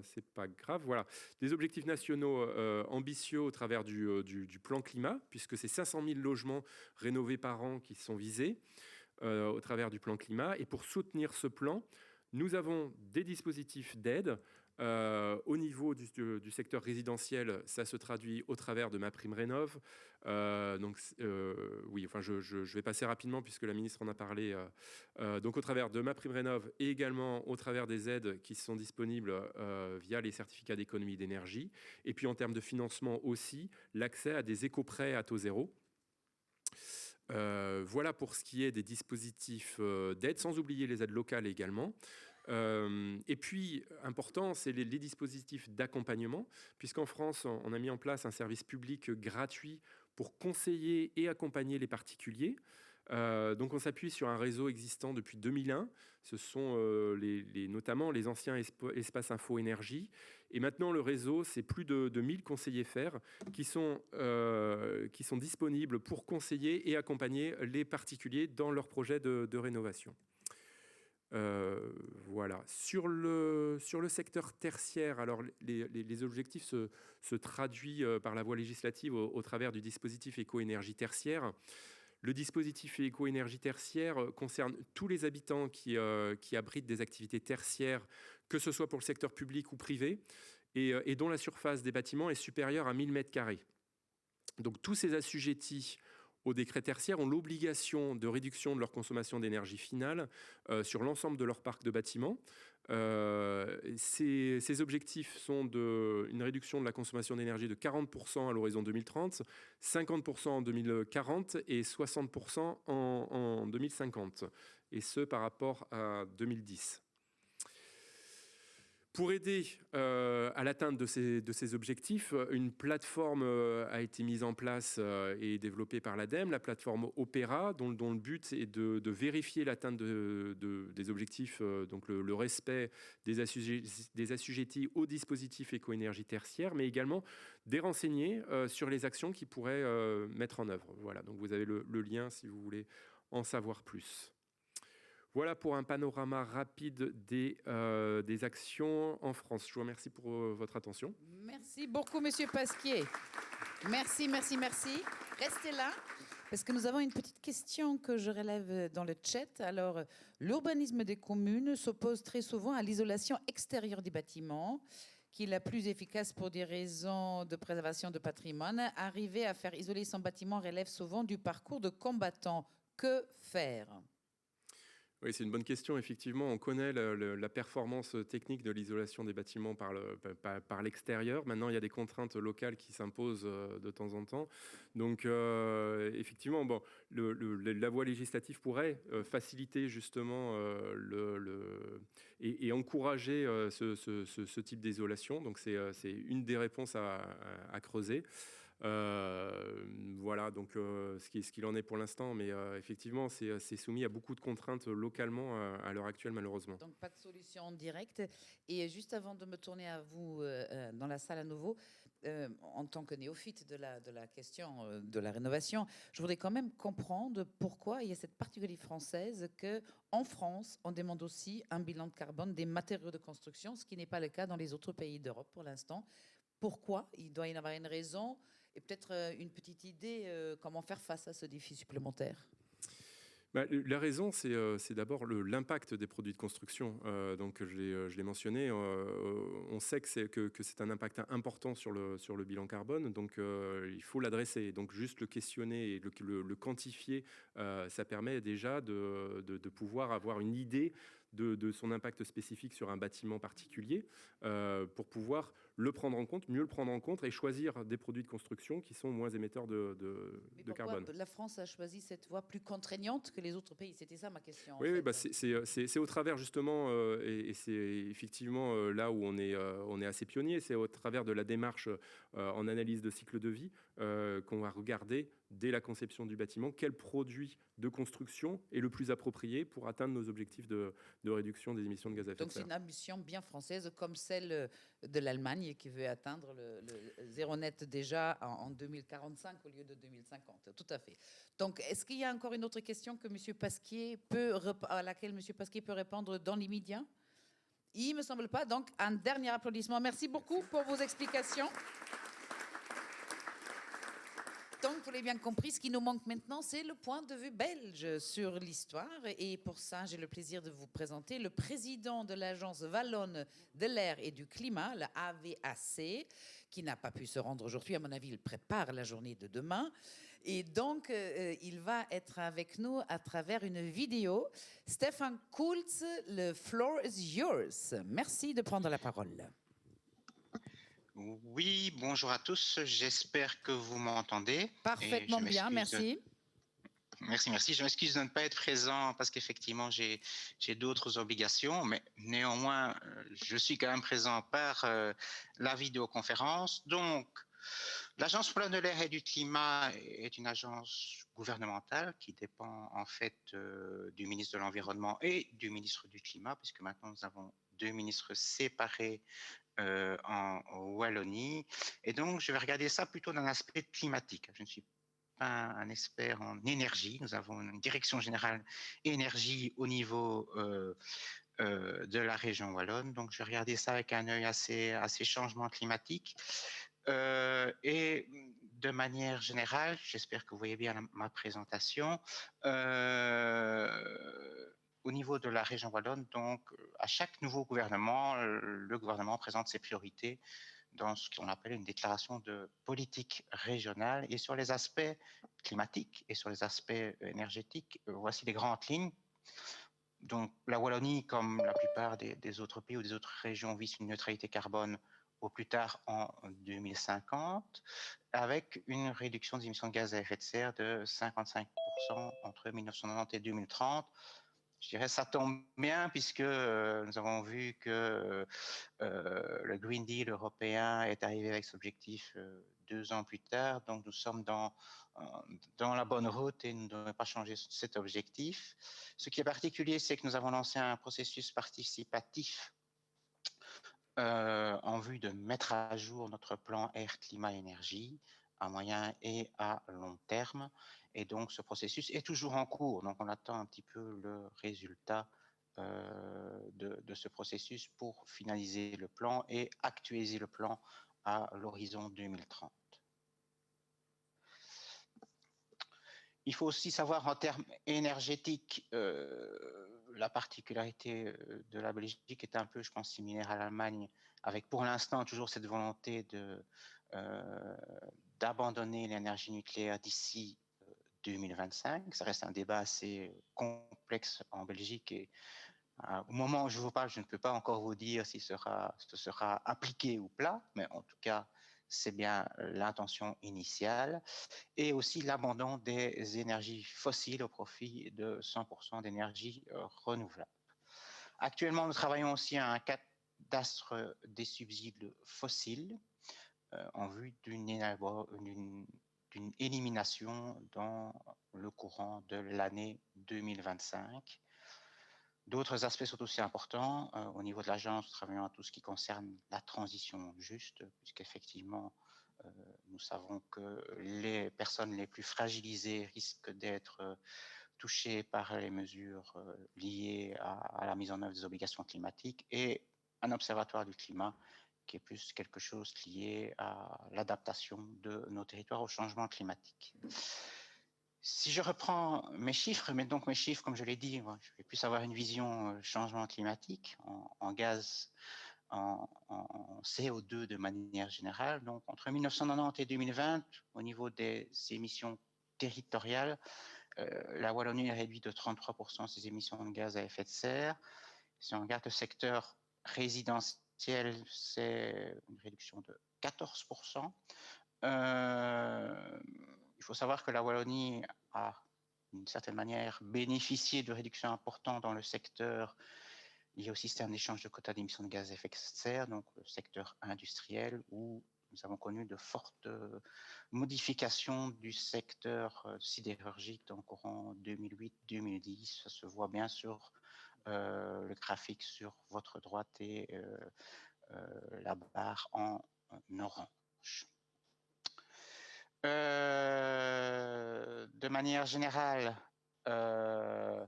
c'est pas grave. Voilà, des objectifs nationaux ambitieux au travers du plan climat, puisque c'est 500 000 logements rénovés par an qui sont visés au travers du plan climat. Et pour soutenir ce plan, nous avons des dispositifs d'aide. Au niveau du secteur résidentiel, ça se traduit au travers de MaPrimeRénov'. Oui, enfin, je vais passer rapidement puisque la ministre en a parlé. Donc, au travers de MaPrimeRénov' et également au travers des aides qui sont disponibles via les certificats d'économie d'énergie. Et puis, en termes de financement aussi, l'accès à des éco-prêts à taux zéro. Voilà pour ce qui est des dispositifs d'aide, sans oublier les aides locales également. Et puis, important, c'est les dispositifs d'accompagnement, puisqu'en France, on a mis en place un service public gratuit pour conseiller et accompagner les particuliers. Donc, on s'appuie sur un réseau existant depuis 2001. Ce sont notamment les anciens espaces info énergie. Et maintenant, le réseau, c'est plus de 1000 conseillers FAIRE qui sont disponibles pour conseiller et accompagner les particuliers dans leurs projets de rénovation. Voilà. Sur le secteur tertiaire, alors les objectifs se traduisent par la voie législative au travers du dispositif éco-énergie tertiaire. Le dispositif éco-énergie tertiaire concerne tous les habitants qui abritent des activités tertiaires, que ce soit pour le secteur public ou privé, et dont la surface des bâtiments est supérieure à 1000 m². Donc tous ces assujettis au décret tertiaire ont l'obligation de réduction de leur consommation d'énergie finale sur l'ensemble de leur parc de bâtiments. Ces objectifs sont une réduction de la consommation d'énergie de 40% à l'horizon 2030, 50% en 2040 et 60% en 2050. et ce par rapport à 2010. Pour aider à l'atteinte de ces objectifs, une plateforme a été mise en place et développée par l'ADEME, la plateforme Opéra, dont le but est de vérifier l'atteinte des objectifs, donc le respect des assujettis aux dispositifs éco-énergie tertiaire, mais également des renseigner sur les actions qu'ils pourraient mettre en œuvre. Voilà, donc vous avez le lien si vous voulez en savoir plus. Voilà pour un panorama rapide des actions en France. Je vous remercie pour votre attention.
Merci beaucoup, Monsieur Pasquier. Merci, merci, merci. Restez là, parce que nous avons une petite question que je relève dans le chat. Alors, l'urbanisme des communes s'oppose très souvent à l'isolation extérieure des bâtiments, qui est la plus efficace pour des raisons de préservation de patrimoine. Arriver à faire isoler son bâtiment relève souvent du parcours de combattant. Que faire ?
Oui, c'est une bonne question. Effectivement, on connaît la performance technique de l'isolation des bâtiments par l'extérieur. Maintenant, il y a des contraintes locales qui s'imposent de temps en temps. Donc, effectivement, bon, la voie législative pourrait faciliter justement et encourager ce type d'isolation. Donc, c'est une des réponses à creuser. Voilà donc ce qu'il en est pour l'instant, mais effectivement c'est soumis à beaucoup de contraintes localement à l'heure actuelle, malheureusement.
Donc pas de solution directe. Et juste avant de me tourner à vous dans la salle à nouveau, en tant que néophyte de la question de la rénovation, je voudrais quand même comprendre pourquoi il y a cette particularité française que en France on demande aussi un bilan de carbone des matériaux de construction, ce qui n'est pas le cas dans les autres pays d'Europe pour l'instant. Pourquoi? Il doit y en avoir une raison et peut-être une petite idée comment faire face à ce défi supplémentaire.
La raison, c'est d'abord l'impact des produits de construction. Donc, je l'ai mentionné, on sait que c'est un impact important sur le bilan carbone, donc il faut l'adresser. Donc, juste le questionner et le quantifier, ça permet déjà de pouvoir avoir une idée de son impact spécifique sur un bâtiment particulier pour pouvoir le prendre en compte, mieux le prendre en compte et choisir des produits de construction qui sont moins émetteurs de carbone.
La France a choisi cette voie plus contraignante que les autres pays? C'était ça ma question.
Oui, bah c'est au travers justement, et c'est effectivement là où on est assez pionnier, c'est au travers de la démarche en analyse de cycle de vie qu'on va regarder dès la conception du bâtiment quel produit de construction est le plus approprié pour atteindre nos objectifs de réduction des émissions de gaz à effet de serre.
Donc c'est une ambition bien française comme celle de l'Allemagne qui veut atteindre le zéro net déjà en 2045 au lieu de 2050. Tout à fait. Donc est-ce qu'il y a encore une autre question que Monsieur Pasquier à laquelle Monsieur Pasquier peut répondre dans l'immédiat? Il me semble pas. Donc un dernier applaudissement. Merci beaucoup pour vos explications. Donc, vous l'avez bien compris, ce qui nous manque maintenant, c'est le point de vue belge sur l'histoire. Et pour ça, j'ai le plaisir de vous présenter le président de l'Agence wallonne de l'air et du climat, la AVAC, qui n'a pas pu se rendre aujourd'hui. À mon avis, il prépare la journée de demain. Et donc, il va être avec nous à travers une vidéo. Stefan Kulz, le floor is yours. Merci de prendre la parole.
Oui, bonjour à tous. J'espère que vous m'entendez.
Parfaitement bien, merci.
Merci. Je m'excuse de ne pas être présent parce qu'effectivement, j'ai d'autres obligations, mais néanmoins, je suis quand même présent par la vidéoconférence. Donc, l'Agence wallonne de l'air et du climat est une agence gouvernementale qui dépend en fait du ministre de l'Environnement et du ministre du Climat, puisque maintenant nous avons deux ministres séparés en Wallonie. Et donc, je vais regarder ça plutôt d'un aspect climatique. Je ne suis pas un expert en énergie. Nous avons une direction générale énergie au niveau de la région wallonne. Donc, je vais regarder ça avec un œil à ces changements climatiques. Et de manière générale, j'espère que vous voyez bien ma présentation, au niveau de la région wallonne, donc à chaque nouveau gouvernement, le gouvernement présente ses priorités dans ce qu'on appelle une déclaration de politique régionale. Et sur les aspects climatiques et sur les aspects énergétiques, voici les grandes lignes. Donc la Wallonie, comme la plupart des autres pays ou des autres régions, vise une neutralité carbone au plus tard en 2050, avec une réduction des émissions de gaz à effet de serre de 55% entre 1990 et 2030, je dirais ça tombe bien puisque nous avons vu que le Green Deal européen est arrivé avec cet objectif 2 ans plus tard, donc nous sommes dans la bonne route et nous ne devons pas changer cet objectif. Ce qui est particulier, c'est que nous avons lancé un processus participatif en vue de mettre à jour notre plan air, climat, énergie à moyen et à long terme. Et donc, ce processus est toujours en cours. Donc, on attend un petit peu le résultat de ce processus pour finaliser le plan et actualiser le plan à l'horizon 2030. Il faut aussi savoir en termes énergétiques, la particularité de la Belgique est un peu, je pense, similaire à l'Allemagne, avec pour l'instant toujours cette volonté d'abandonner l'énergie nucléaire d'ici 2025. Ça reste un débat assez complexe en Belgique et au moment où je vous parle, je ne peux pas encore vous dire si ce sera appliqué ou pas, mais en tout cas, c'est bien l'intention initiale, et aussi l'abandon des énergies fossiles au profit de 100% d'énergie renouvelable. Actuellement, nous travaillons aussi à un cadastre des subsides fossiles en vue d'une élimination dans le courant de l'année 2025. D'autres aspects sont aussi importants. Au niveau de l'agence, nous travaillons à tout ce qui concerne la transition juste, puisqu'effectivement, nous savons que les personnes les plus fragilisées risquent d'être touchées par les mesures liées à la mise en œuvre des obligations climatiques, et un observatoire du climat qui est plus quelque chose lié à l'adaptation de nos territoires au changement climatique. Si je reprends mes chiffres, mais donc mes chiffres, comme je l'ai dit, je vais plus avoir une vision changement climatique en gaz, en CO2 de manière générale. Donc entre 1990 et 2020, au niveau des émissions territoriales, la Wallonie a réduit de 33% ses émissions de gaz à effet de serre. Si on regarde le secteur résidentiel, c'est une réduction de 14%. Il faut savoir que la Wallonie a, d'une certaine manière, bénéficié de réductions importantes dans le secteur lié au système d'échange de quotas d'émissions de gaz à effet de serre, donc le secteur industriel, où nous avons connu de fortes modifications du secteur sidérurgique dans le courant 2008-2010. Ça se voit bien sur le graphique sur votre droite et la barre en orange. De manière générale, le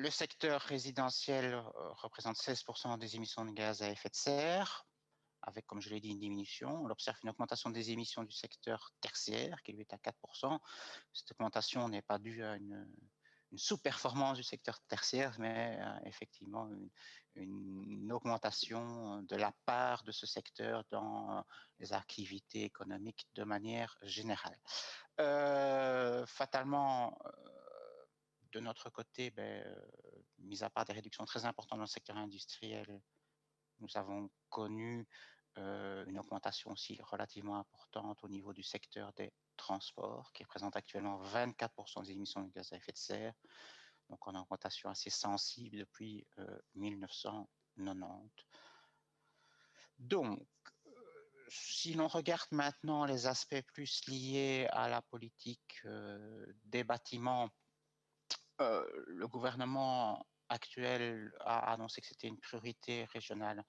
secteur résidentiel représente 16% des émissions de gaz à effet de serre, avec, comme je l'ai dit, une diminution. On observe une augmentation des émissions du secteur tertiaire, qui lui est à 4%. Cette augmentation n'est pas due à une sous-performance du secteur tertiaire, mais effectivement une augmentation de la part de ce secteur dans les activités économiques de manière générale. Fatalement, de notre côté, mis à part des réductions très importantes dans le secteur industriel, nous avons connu une augmentation aussi relativement importante au niveau du secteur des transports, qui représente actuellement 24% des émissions de gaz à effet de serre, donc en augmentation assez sensible depuis 1990. Donc, si l'on regarde maintenant les aspects plus liés à la politique des bâtiments, le gouvernement actuel a annoncé que c'était une priorité régionale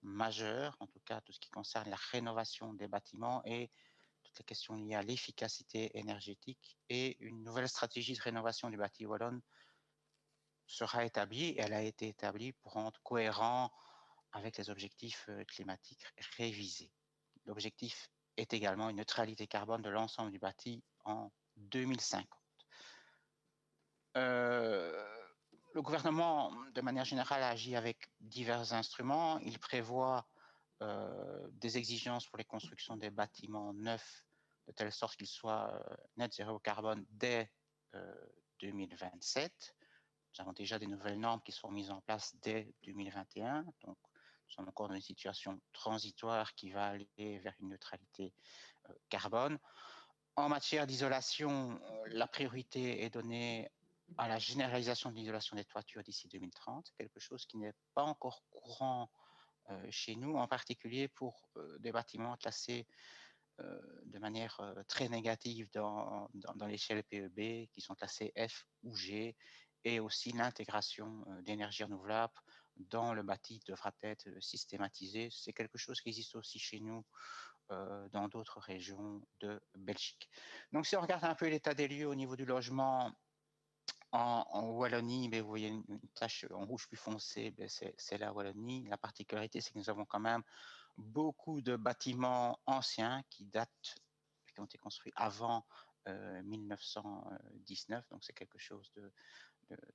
majeure, en tout cas tout ce qui concerne la rénovation des bâtiments et toutes les questions liées à l'efficacité énergétique, et une nouvelle stratégie de rénovation du bâti wallon sera établie. Elle a été établie pour rendre cohérent avec les objectifs climatiques révisés. L'objectif est également une neutralité carbone de l'ensemble du bâti en 2050. Le gouvernement, de manière générale, agit avec divers instruments. Il prévoit des exigences pour les constructions des bâtiments neufs, de telle sorte qu'ils soient net zéro carbone dès 2027. Nous avons déjà des nouvelles normes qui sont mises en place dès 2021. Donc, nous sommes encore dans une situation transitoire qui va aller vers une neutralité carbone. En matière d'isolation, la priorité est donnée à la généralisation de l'isolation des toitures d'ici 2030, quelque chose qui n'est pas encore courant chez nous, en particulier pour des bâtiments classés de manière très négative dans l'échelle PEB, qui sont classés F ou G, et aussi l'intégration d'énergie renouvelable dans le bâti devra être systématisée. C'est quelque chose qui existe aussi chez nous dans d'autres régions de Belgique. Donc si on regarde un peu l'état des lieux au niveau du logement en Wallonie, vous voyez une tache en rouge plus foncé, c'est la Wallonie. La particularité, c'est que nous avons quand même beaucoup de bâtiments anciens qui ont été construits avant 1919, donc c'est quelque chose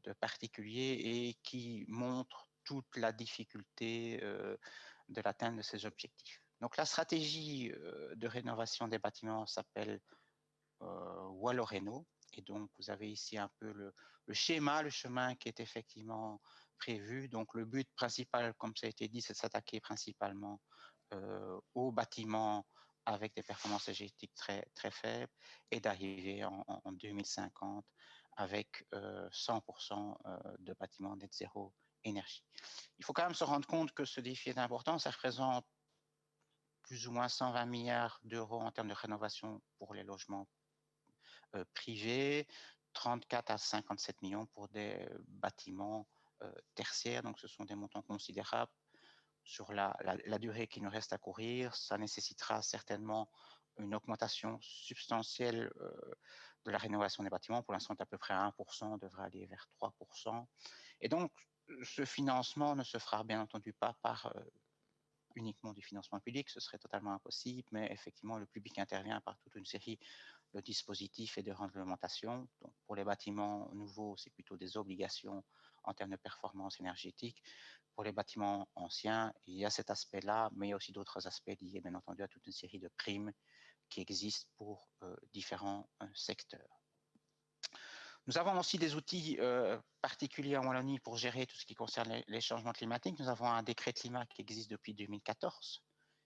de particulier et qui montre toute la difficulté de l'atteinte de ces objectifs. Donc la stratégie de rénovation des bâtiments s'appelle Wallo-Réno, et donc vous avez ici un peu le schéma, le chemin qui est effectivement prévu. Donc le but principal, comme ça a été dit, c'est de s'attaquer principalement aux bâtiments avec des performances énergétiques très, très faibles et d'arriver en 2050 avec 100% de bâtiments net zéro énergie. Il faut quand même se rendre compte que ce défi est important. Ça représente plus ou moins 120 milliards d'euros en termes de rénovation pour les logements privés, 34 à 57 millions pour des bâtiments tertiaires. Donc ce sont des montants considérables. Sur la durée qui nous reste à courir, ça nécessitera certainement une augmentation substantielle de la rénovation des bâtiments. Pour l'instant, à peu près 1%, on devrait aller vers 3%. Et donc, ce financement ne se fera bien entendu pas par uniquement du financement public, ce serait totalement impossible, mais effectivement, le public intervient par toute une série de dispositifs et de réglementations. Donc, pour les bâtiments nouveaux, c'est plutôt des obligations en termes de performance énergétique. Pour les bâtiments anciens, il y a cet aspect-là, mais il y a aussi d'autres aspects liés, bien entendu, à toute une série de primes qui existent pour différents secteurs. Nous avons aussi des outils particuliers en Wallonie pour gérer tout ce qui concerne les changements climatiques. Nous avons un décret climat qui existe depuis 2014,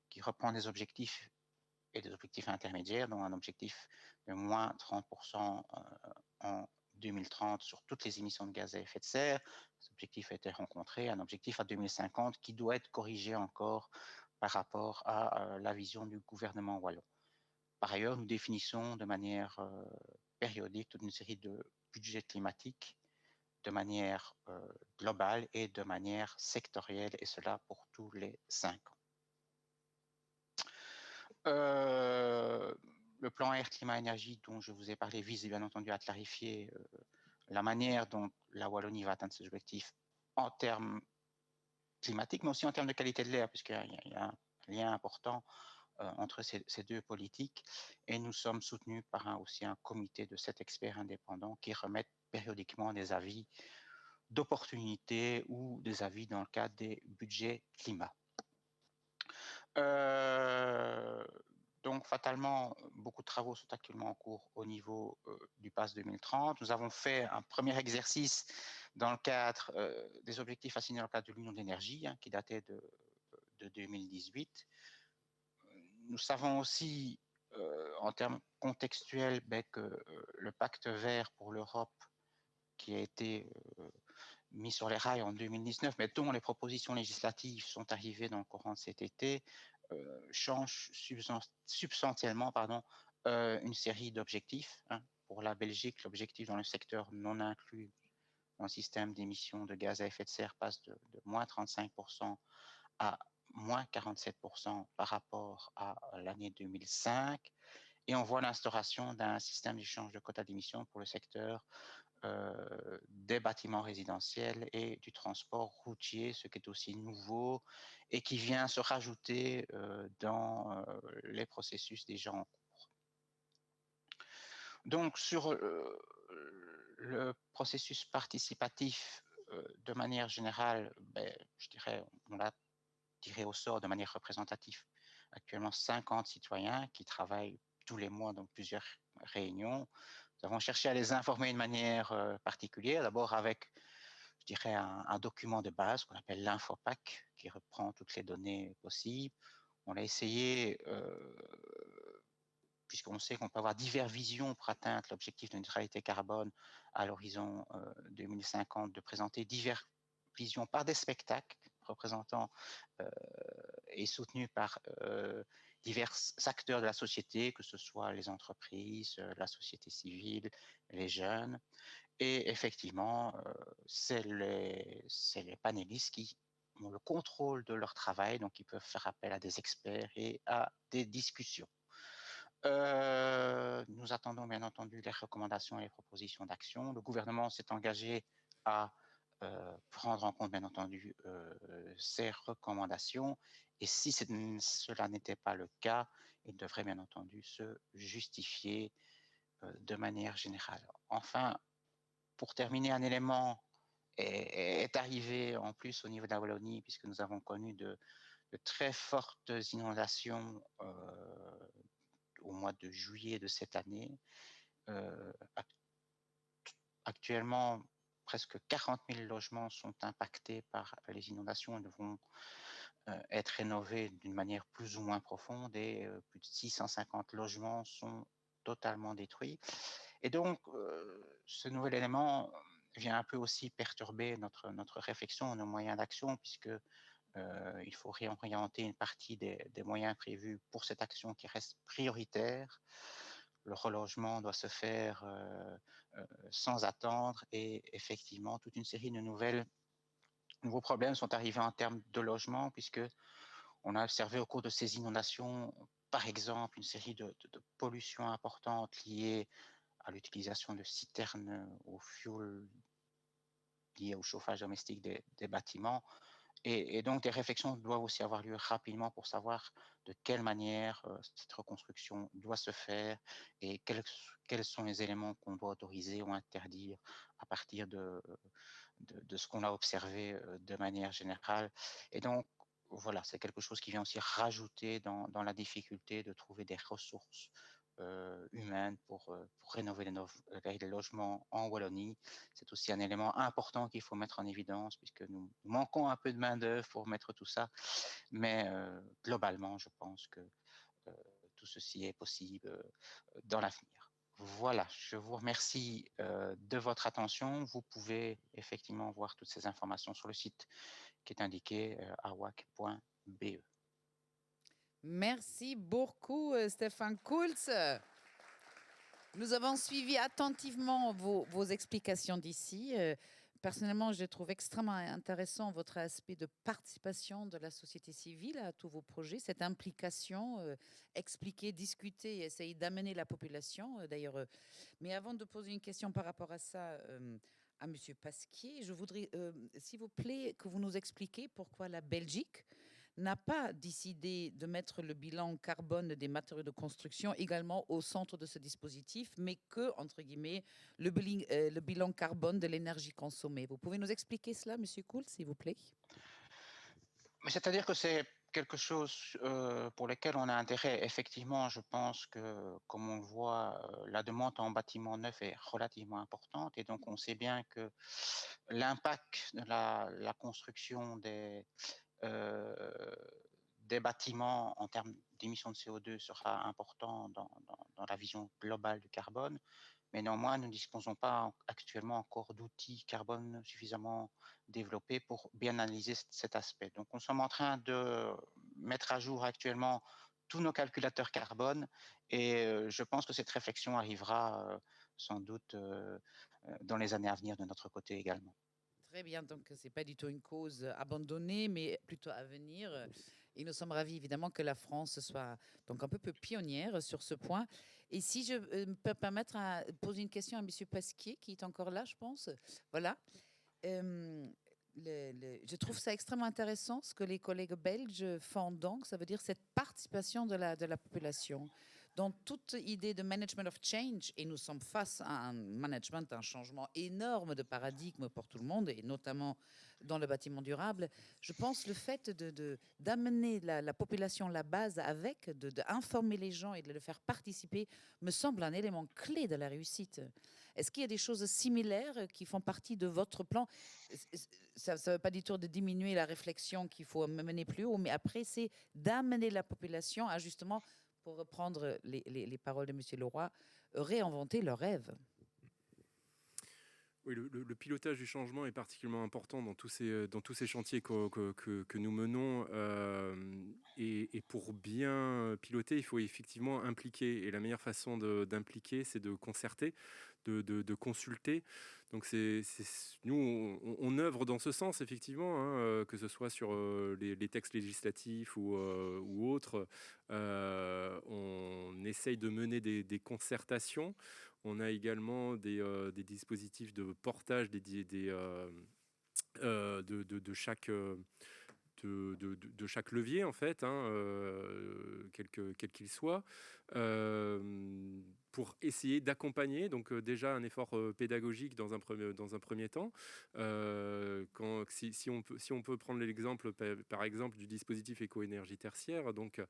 qui reprend des objectifs et des objectifs intermédiaires, dont un objectif de moins 30% en 2030 sur toutes les émissions de gaz à effet de serre. Cet objectif a été rencontré, un objectif à 2050 qui doit être corrigé encore par rapport à la vision du gouvernement wallon. Par ailleurs, nous définissons de manière périodique toute une série de budgets climatiques de manière globale et de manière sectorielle, et cela pour tous les 5 ans. Le plan air climat énergie dont je vous ai parlé vise bien entendu à clarifier la manière dont la Wallonie va atteindre ses objectifs en termes climatiques, mais aussi en termes de qualité de l'air, puisqu'il y a un lien important entre ces deux politiques. Et nous sommes soutenus par aussi un comité de 7 experts indépendants qui remettent périodiquement des avis d'opportunité ou des avis dans le cadre des budgets climat. Donc, fatalement, beaucoup de travaux sont actuellement en cours au niveau du PASS 2030. Nous avons fait un premier exercice dans le cadre des objectifs assignés dans le cadre de l'Union de l'énergie, qui datait de 2018. Nous savons aussi, en termes contextuels, que le pacte vert pour l'Europe, qui a été mis sur les rails en 2019, mais dont les propositions législatives sont arrivées dans le courant de cet été, change substantiellement une série d'objectifs. Pour la Belgique, l'objectif dans le secteur non inclus dans le système d'émissions de gaz à effet de serre passe de moins 35% à moins 47% par rapport à l'année 2005. Et on voit l'instauration d'un système d'échange de quotas d'émissions pour le secteur des bâtiments résidentiels et du transport routier, ce qui est aussi nouveau et qui vient se rajouter dans les processus déjà en cours. Donc sur le processus participatif, de manière générale, je dirais, on l'a tiré au sort de manière représentative. Actuellement, 50 citoyens qui travaillent tous les mois dans plusieurs réunions. Nous avons cherché à les informer de manière particulière, d'abord avec, je dirais, un document de base qu'on appelle l'infopack, qui reprend toutes les données possibles. On a essayé puisqu'on sait qu'on peut avoir diverses visions pour atteindre l'objectif de neutralité carbone à l'horizon 2050, de présenter diverses visions par des spectacles représentant et soutenus par divers acteurs de la société, que ce soit les entreprises, la société civile, les jeunes. Et effectivement, c'est les panélistes qui ont le contrôle de leur travail, donc ils peuvent faire appel à des experts et à des discussions. Nous attendons bien entendu les recommandations et les propositions d'action. Le gouvernement s'est engagé à prendre en compte bien entendu ces recommandations, et si cela n'était pas le cas, il devrait bien entendu se justifier de manière générale. Enfin, pour terminer, un élément est arrivé en plus au niveau de la Wallonie, puisque nous avons connu de très fortes inondations au mois de juillet de cette année. Actuellement, presque 40 000 logements sont impactés par les inondations et devront être rénovés d'une manière plus ou moins profonde, et plus de 650 logements sont totalement détruits. Et donc, ce nouvel élément vient un peu aussi perturber notre réflexion, nos moyens d'action, puisque il faut réorienter une partie des moyens prévus pour cette action qui reste prioritaire. Le relogement doit se faire sans attendre, et effectivement, toute une série de nouveaux problèmes sont arrivés en termes de logement, puisque on a observé au cours de ces inondations, par exemple, une série de pollutions importantes liées à l'utilisation de citernes au fioul liées au chauffage domestique des bâtiments. Et donc, des réflexions doivent aussi avoir lieu rapidement pour savoir de quelle manière cette reconstruction doit se faire, et quels sont les éléments qu'on doit autoriser ou interdire à partir de ce qu'on a observé de manière générale. Et donc, voilà, c'est quelque chose qui vient aussi rajouter dans la difficulté de trouver des ressources humaines pour rénover les logements en Wallonie. C'est aussi un élément important qu'il faut mettre en évidence, puisque nous manquons un peu de main-d'œuvre pour mettre tout ça. Mais globalement, je pense que tout ceci est possible dans l'avenir. Voilà, je vous remercie de votre attention. Vous pouvez effectivement voir toutes ces informations sur le site qui est indiqué awac.be.
Merci beaucoup, Stéphane Kulz. Nous avons suivi attentivement vos explications d'ici. Personnellement, je trouve extrêmement intéressant votre aspect de participation de la société civile à tous vos projets, cette implication, expliquer, discuter et essayer d'amener la population. D'ailleurs, mais avant de poser une question par rapport à ça à Monsieur Pasquier, je voudrais, s'il vous plaît, que vous nous expliquiez pourquoi la Belgique n'a pas décidé de mettre le bilan carbone des matériaux de construction également au centre de ce dispositif, mais que, entre guillemets, le bilan carbone de l'énergie consommée. Vous pouvez nous expliquer cela, Monsieur Kulz, s'il vous plaît?
C'est-à-dire que c'est quelque chose pour lequel on a intérêt. Effectivement, je pense que, comme on le voit, la demande en bâtiment neuf est relativement importante, et donc on sait bien que l'impact de la construction des bâtiments en termes d'émissions de CO2 sera important dans la vision globale du carbone. Mais néanmoins, nous ne disposons pas actuellement encore d'outils carbone suffisamment développés pour bien analyser cet aspect. Donc, nous sommes en train de mettre à jour actuellement tous nos calculateurs carbone, et je pense que cette réflexion arrivera sans doute dans les années à venir de notre côté également.
Très bien, donc ce n'est pas du tout une cause abandonnée, mais plutôt à venir. Et nous sommes ravis évidemment que la France soit donc un peu pionnière sur ce point. Et si je peux me permettre de poser une question à M. Pasquier, qui est encore là, je pense. Voilà. Je trouve ça extrêmement intéressant ce que les collègues belges font, donc ça veut dire cette participation de la population dans toute idée de management of change, et nous sommes face à un management, un changement énorme de paradigme pour tout le monde, et notamment dans le bâtiment durable. Je pense le fait d'amener la population, la base, avec, d'informer les gens et de le faire participer, me semble un élément clé de la réussite. Est-ce qu'il y a des choses similaires qui font partie de votre plan? Ça ne veut pas du tout de diminuer la réflexion qu'il faut mener plus haut, mais après, c'est d'amener la population à justement pour reprendre les paroles de M. Leroy, réinventer leur rêve.
Oui, le pilotage du changement est particulièrement important dans tous ces chantiers que nous menons. Et pour bien piloter, il faut effectivement impliquer. Et la meilleure façon d'impliquer, c'est de concerter, de consulter. Donc nous, on œuvre dans ce sens, effectivement, hein, que ce soit sur les textes législatifs ou autres. On essaye de mener des concertations. On a également des dispositifs de portage de chaque levier, en fait, hein, quel qu'il soit, pour essayer d'accompagner. Donc déjà un effort pédagogique dans un premier temps. Si on peut prendre l'exemple, par exemple, du dispositif éco-énergie tertiaire, donc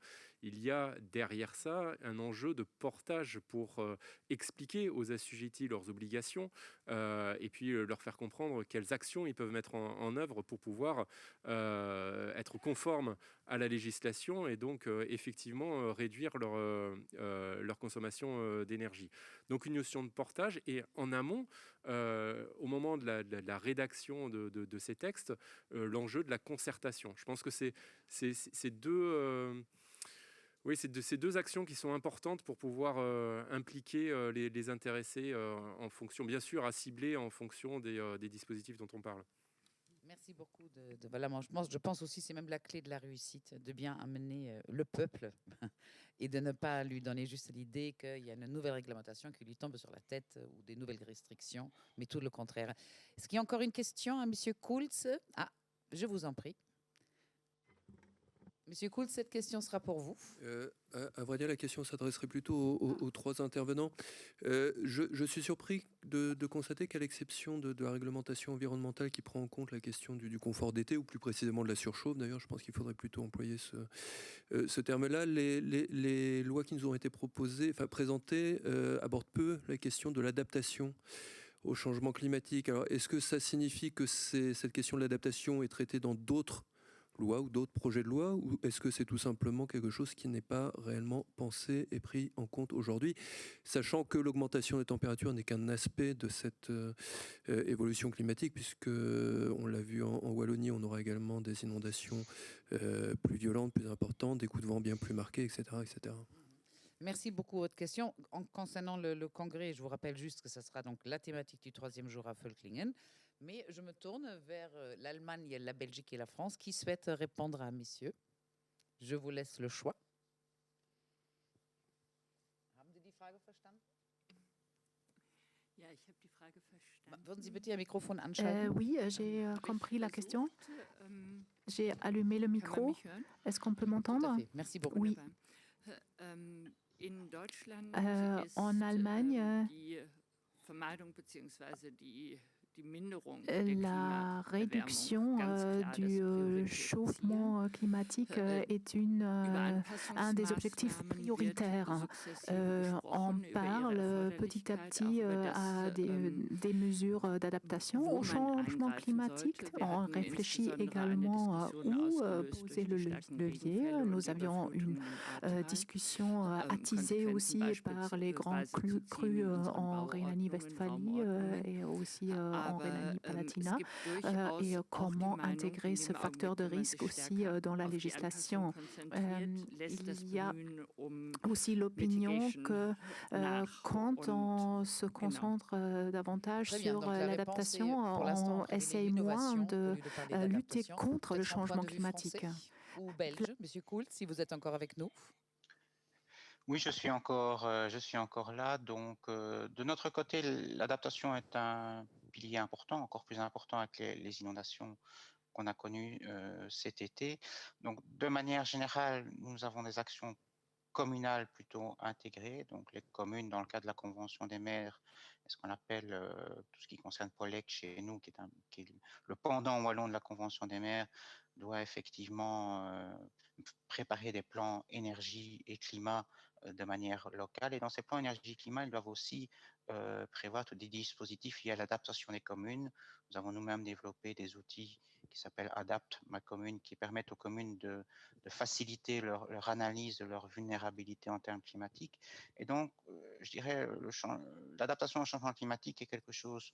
il y a derrière ça un enjeu de portage pour expliquer aux assujettis leurs obligations et puis leur faire comprendre quelles actions ils peuvent mettre en œuvre pour pouvoir être conformes à la législation et donc effectivement réduire leur consommation d'énergie. Donc une notion de portage, et en amont, au moment de la rédaction de ces textes, l'enjeu de la concertation. Je pense que c'est deux... Oui, c'est ces deux actions qui sont importantes pour pouvoir impliquer les intéressés en fonction, bien sûr, à cibler en fonction des dispositifs dont on parle.
Merci beaucoup. Voilà, moi, je pense aussi c'est même la clé de la réussite, de bien amener le peuple et de ne pas lui donner juste l'idée qu'il y a une nouvelle réglementation qui lui tombe sur la tête ou des nouvelles restrictions, mais tout le contraire. Est-ce qu'il y a encore une question à M. Kultz? Ah, je vous en prie. Monsieur Kultz, cette question sera pour vous.
À vrai dire, la question s'adresserait plutôt aux trois intervenants. Je suis surpris de constater qu'à l'exception de la réglementation environnementale qui prend en compte la question du confort d'été, ou plus précisément de la surchauffe, d'ailleurs, je pense qu'il faudrait plutôt employer ce terme-là, les lois qui nous ont été présentées abordent peu la question de l'adaptation au changement climatique. Alors, est-ce que ça signifie que cette question de l'adaptation est traitée dans d'autres loi ou d'autres projets de loi, ou est-ce que c'est tout simplement quelque chose qui n'est pas réellement pensé et pris en compte aujourd'hui, sachant que l'augmentation des températures n'est qu'un aspect de cette évolution climatique, puisque on l'a vu en Wallonie, on aura également des inondations plus violentes, plus importantes, des coups de vent bien plus marqués, etc., etc.
Merci beaucoup pour votre question. Concernant le congrès, je vous rappelle juste que ce sera donc la thématique du 3e jour à Völklingen. Mais je me tourne vers l'Allemagne, la Belgique et la France qui souhaitent répondre à messieurs. Je vous laisse le choix. Haben Sie die Frage verstanden?
Ja, ich habe die Frage verstanden.
Würden Sie bitte Ihr Mikrofon anschalten?
Oui, j'ai compris la question. J'ai allumé le micro. Est-ce qu'on peut m'entendre?
Merci beaucoup.
Oui. En Allemagne, la réduction du chauffement climatique est un des objectifs prioritaires. On parle petit à petit à des mesures d'adaptation au changement climatique. On réfléchit également où poser le levier. Nous avions une discussion attisée aussi par les grands crus en Rhénanie-Westphalie et aussi en Rhénanie-Palatinat et comment intégrer ce facteur de risque aussi dans la législation. Il y a aussi l'opinion que quand on se concentre davantage sur l'adaptation, on essaye moins de lutter contre le changement climatique.
Ou belge, Monsieur Kultz, si vous êtes encore avec nous.
Oui, je suis encore là. Donc, de notre côté, l'adaptation est un pilier important, encore plus important avec les inondations qu'on a connues cet été. Donc, de manière générale, nous avons des actions communales plutôt intégrées. Donc, les communes, dans le cadre de la Convention des maires, ce qu'on appelle tout ce qui concerne POLEC chez nous, qui est le pendant wallon de la Convention des maires, doit effectivement préparer des plans énergie et climat de manière locale. Et dans ces plans énergie-climat, ils doivent aussi prévoir des dispositifs liés à l'adaptation des communes. Nous avons nous-mêmes développé des outils qui s'appelle Adapt ma commune, qui permettent aux communes de faciliter leur analyse de leur vulnérabilité en termes climatiques. Et donc, je dirais, l'adaptation au changement climatique est quelque chose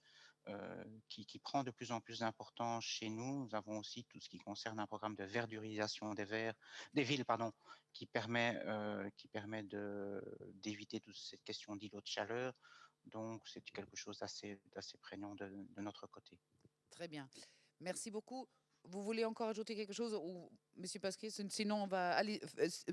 qui prend de plus en plus d'importance chez nous. Nous avons aussi tout ce qui concerne un programme de verdurisation des villes, qui permet d'éviter toute cette question d'îlots de chaleur. Donc, c'est quelque chose d'assez prégnant de notre côté.
Très bien. Merci beaucoup. Vous voulez encore ajouter quelque chose, ou Monsieur Pasquier? Sinon, on va aller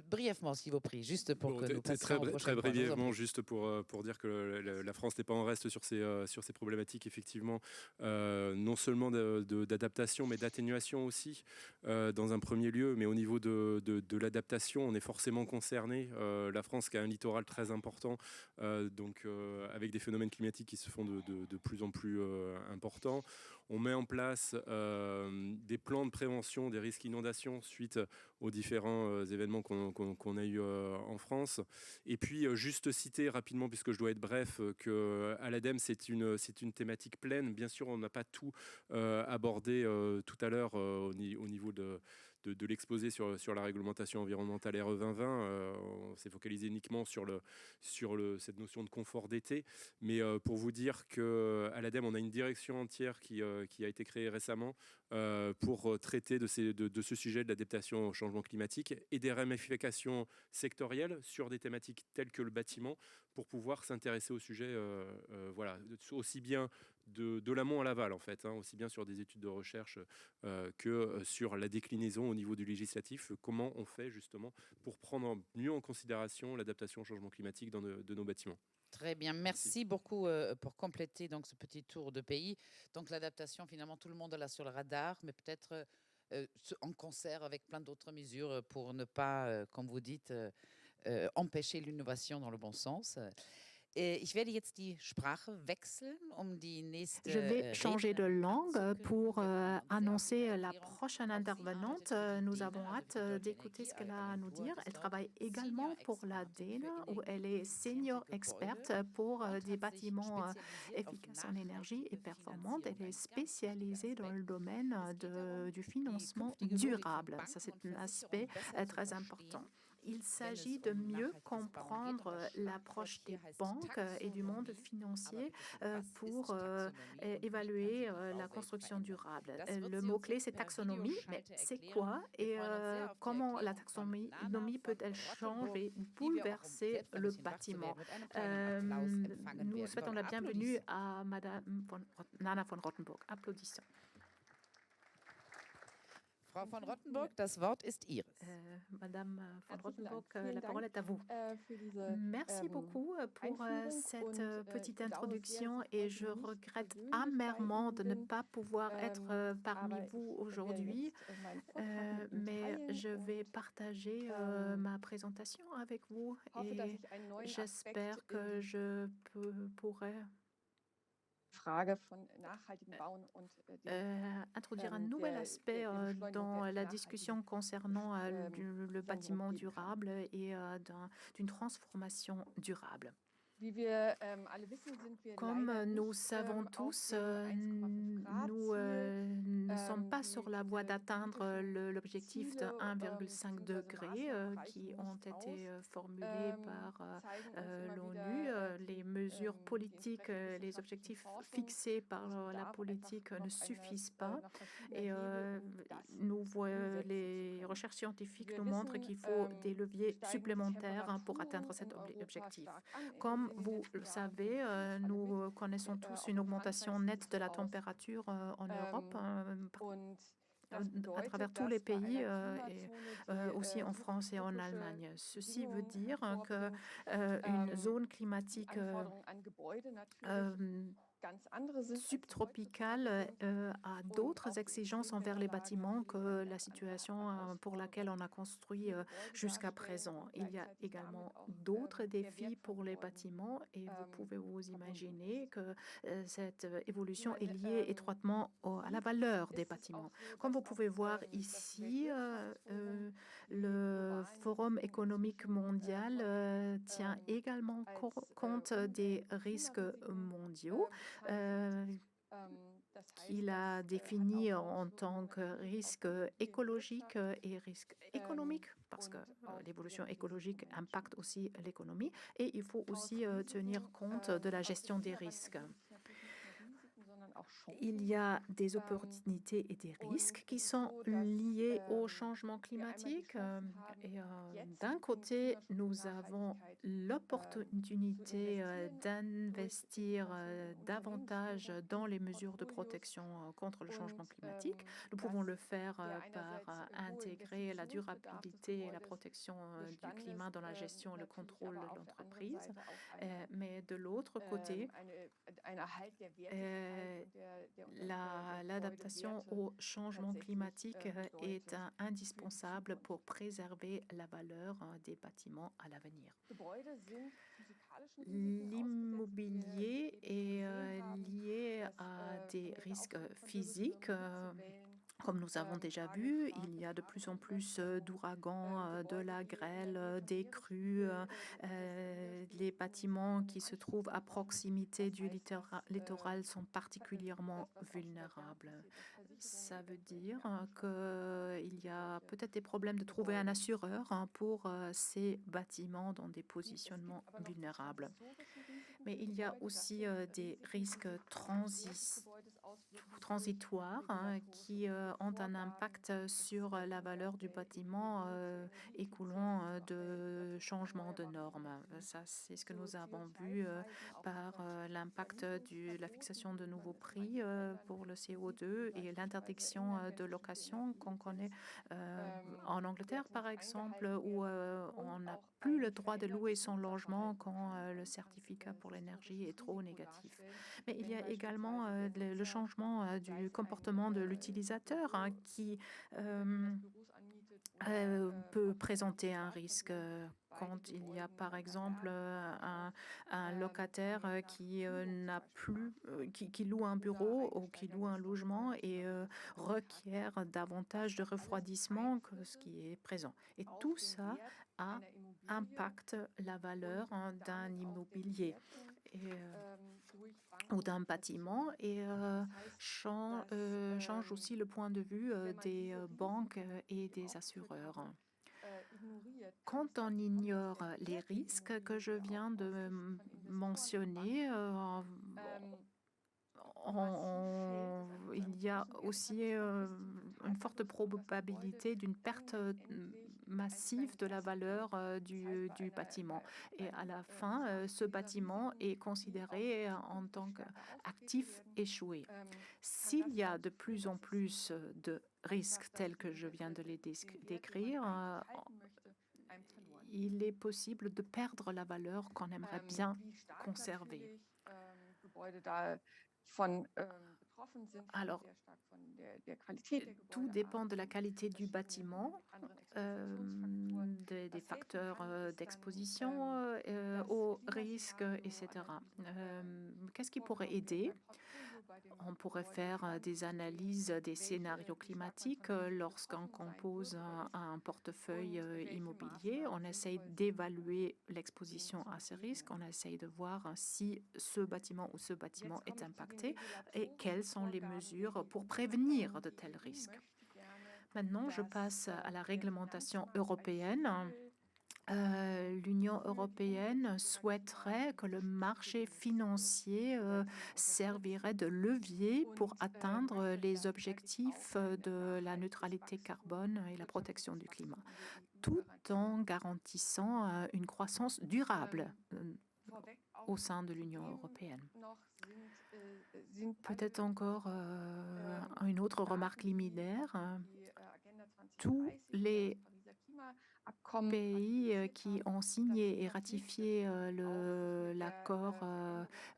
brièvement, s'il vous plaît, juste pour que nous passions au prochain point.
Très brièvement, juste pour dire que la France n'est pas en reste sur ces problématiques, effectivement, non seulement d'adaptation, mais d'atténuation aussi, dans un premier lieu. Mais au niveau de l'adaptation, on est forcément concerné. La France qui a un littoral très important, donc avec des phénomènes climatiques qui se font de plus en plus importants. On met en place des plans de prévention des risques d'inondation suite aux différents événements qu'on a eu en France. Et puis, juste citer rapidement, puisque je dois être bref, qu'à l'ADEME, c'est une thématique pleine. Bien sûr, on n'a pas tout abordé tout à l'heure au niveau de l'exposé sur la réglementation environnementale RE 2020. On s'est focalisé uniquement sur cette notion de confort d'été. Mais pour vous dire qu'à l'ADEME, on a une direction entière qui a été créée récemment pour traiter de ce sujet de l'adaptation au changement climatique et des ramifications sectorielles sur des thématiques telles que le bâtiment, pour pouvoir s'intéresser au sujet voilà, aussi bien de l'amont à l'aval, en fait, aussi bien sur des études de recherche que sur la déclinaison au niveau du législatif, comment on fait justement pour prendre mieux en considération l'adaptation au changement climatique de nos bâtiments.
Très bien, merci beaucoup pour compléter donc ce petit tour de pays. Donc l'adaptation, finalement, tout le monde l'a sur le radar, mais peut-être en concert avec plein d'autres mesures pour ne pas, comme vous dites, empêcher l'innovation dans le bon sens. Ich werde jetzt die Sprache wechseln, die nächste
Je vais changer de langue pour annoncer la prochaine intervenante. Nous avons hâte d'écouter ce qu'elle a à nous dire. Elle travaille également pour la DENA, où elle est senior experte pour des bâtiments efficaces en énergie et performantes. Elle est spécialisée dans le domaine du financement durable. Ça, c'est un aspect très important. Il s'agit de mieux comprendre l'approche des banques et du monde financier pour évaluer la construction durable. Le mot-clé, c'est taxonomie, mais c'est quoi et comment la taxonomie peut-elle changer, bouleverser le bâtiment? Nous souhaitons la bienvenue à Madame Nana von Rottenburg. Applaudissons.
Frau von Rottenburg, das Wort ist Ihres.
Madame von Rottenburg, la parole est à vous. Merci beaucoup pour cette petite introduction et je regrette amèrement de ne pas pouvoir être parmi vous aujourd'hui, mais je vais partager ma présentation avec vous et j'espère que je pourrai introduire un nouvel aspect dans la discussion concernant le bâtiment durable et d'une transformation durable. Comme nous savons tous, nous ne sommes pas sur la voie d'atteindre l'objectif de 1,5 degré qui ont été formulés par l'ONU. Les mesures politiques, les objectifs fixés par la politique ne suffisent pas. Et les recherches scientifiques nous montrent qu'il faut des leviers supplémentaires pour atteindre cet objectif. Comme vous le savez, nous connaissons tous une augmentation nette de la température en Europe, à travers tous les pays et aussi en France et en Allemagne. Ceci veut dire qu'une zone climatique subtropicale a d'autres exigences envers les bâtiments que la situation pour laquelle on a construit jusqu'à présent. Il y a également d'autres défis pour les bâtiments et vous pouvez vous imaginer que cette évolution est liée étroitement à la valeur des bâtiments. Comme vous pouvez voir ici, le Forum économique mondial tient également compte des risques mondiaux. qu'il a défini en tant que risque écologique et risque économique, parce que l'évolution écologique impacte aussi l'économie, et il faut aussi tenir compte de la gestion des risques. Il y a des opportunités et des risques qui sont liés au changement climatique. D'un côté, nous avons l'opportunité d'investir davantage dans les mesures de protection contre le changement climatique. Nous pouvons le faire par intégrer la durabilité et la protection du climat dans la gestion et le contrôle de l'entreprise. Mais de l'autre côté, l'adaptation au changement climatique est indispensable pour préserver la valeur des bâtiments à l'avenir. L'immobilier est lié à des risques physiques. Comme nous avons déjà vu, il y a de plus en plus d'ouragans, de la grêle, des crues. Les bâtiments qui se trouvent à proximité du littoral sont particulièrement vulnérables. Ça veut dire qu'il y a peut-être des problèmes de trouver un assureur pour ces bâtiments dans des positionnements vulnérables. Mais il y a aussi des risques transitoires qui ont un impact sur la valeur du bâtiment écoulant de changements de normes. Ça, c'est ce que nous avons vu par l'impact de la fixation de nouveaux prix pour le CO2 et l'interdiction de location qu'on connaît en Angleterre, par exemple, où on n'a plus le droit de louer son logement quand le certificat pour l'énergie est trop négatif. Mais il y a également le changement du comportement de l'utilisateur qui peut présenter un risque. Quand il y a par exemple un locataire qui n'a plus, qui loue un bureau ou qui loue un logement et requiert davantage de refroidissement que ce qui est présent. Et tout ça impacte la valeur d'un immobilier ou d'un bâtiment et change aussi le point de vue des banques et des assureurs. Quand on ignore les risques que je viens de mentionner, il y a aussi une forte probabilité d'une perte massive de la valeur du bâtiment. Et à la fin, ce bâtiment est considéré en tant qu'actif échoué. S'il y a de plus en plus de risques tels que je viens de les décrire, il est possible de perdre la valeur qu'on aimerait bien conserver. Alors, tout dépend de la qualité du bâtiment, des facteurs d'exposition aux risques, etc. Qu'est-ce qui pourrait aider? On pourrait faire des analyses des scénarios climatiques lorsqu'on compose un portefeuille immobilier. On essaye d'évaluer l'exposition à ces risques. On essaye de voir si ce bâtiment ou ce bâtiment est impacté et quelles sont les mesures pour prévenir de tels risques. Maintenant, je passe à la réglementation européenne. L'Union européenne souhaiterait que le marché financier servirait de levier pour atteindre les objectifs de la neutralité carbone et la protection du climat, tout en garantissant une croissance durable au sein de l'Union européenne. Peut-être encore une autre remarque liminaire. Tous les pays qui ont signé et ratifié l'accord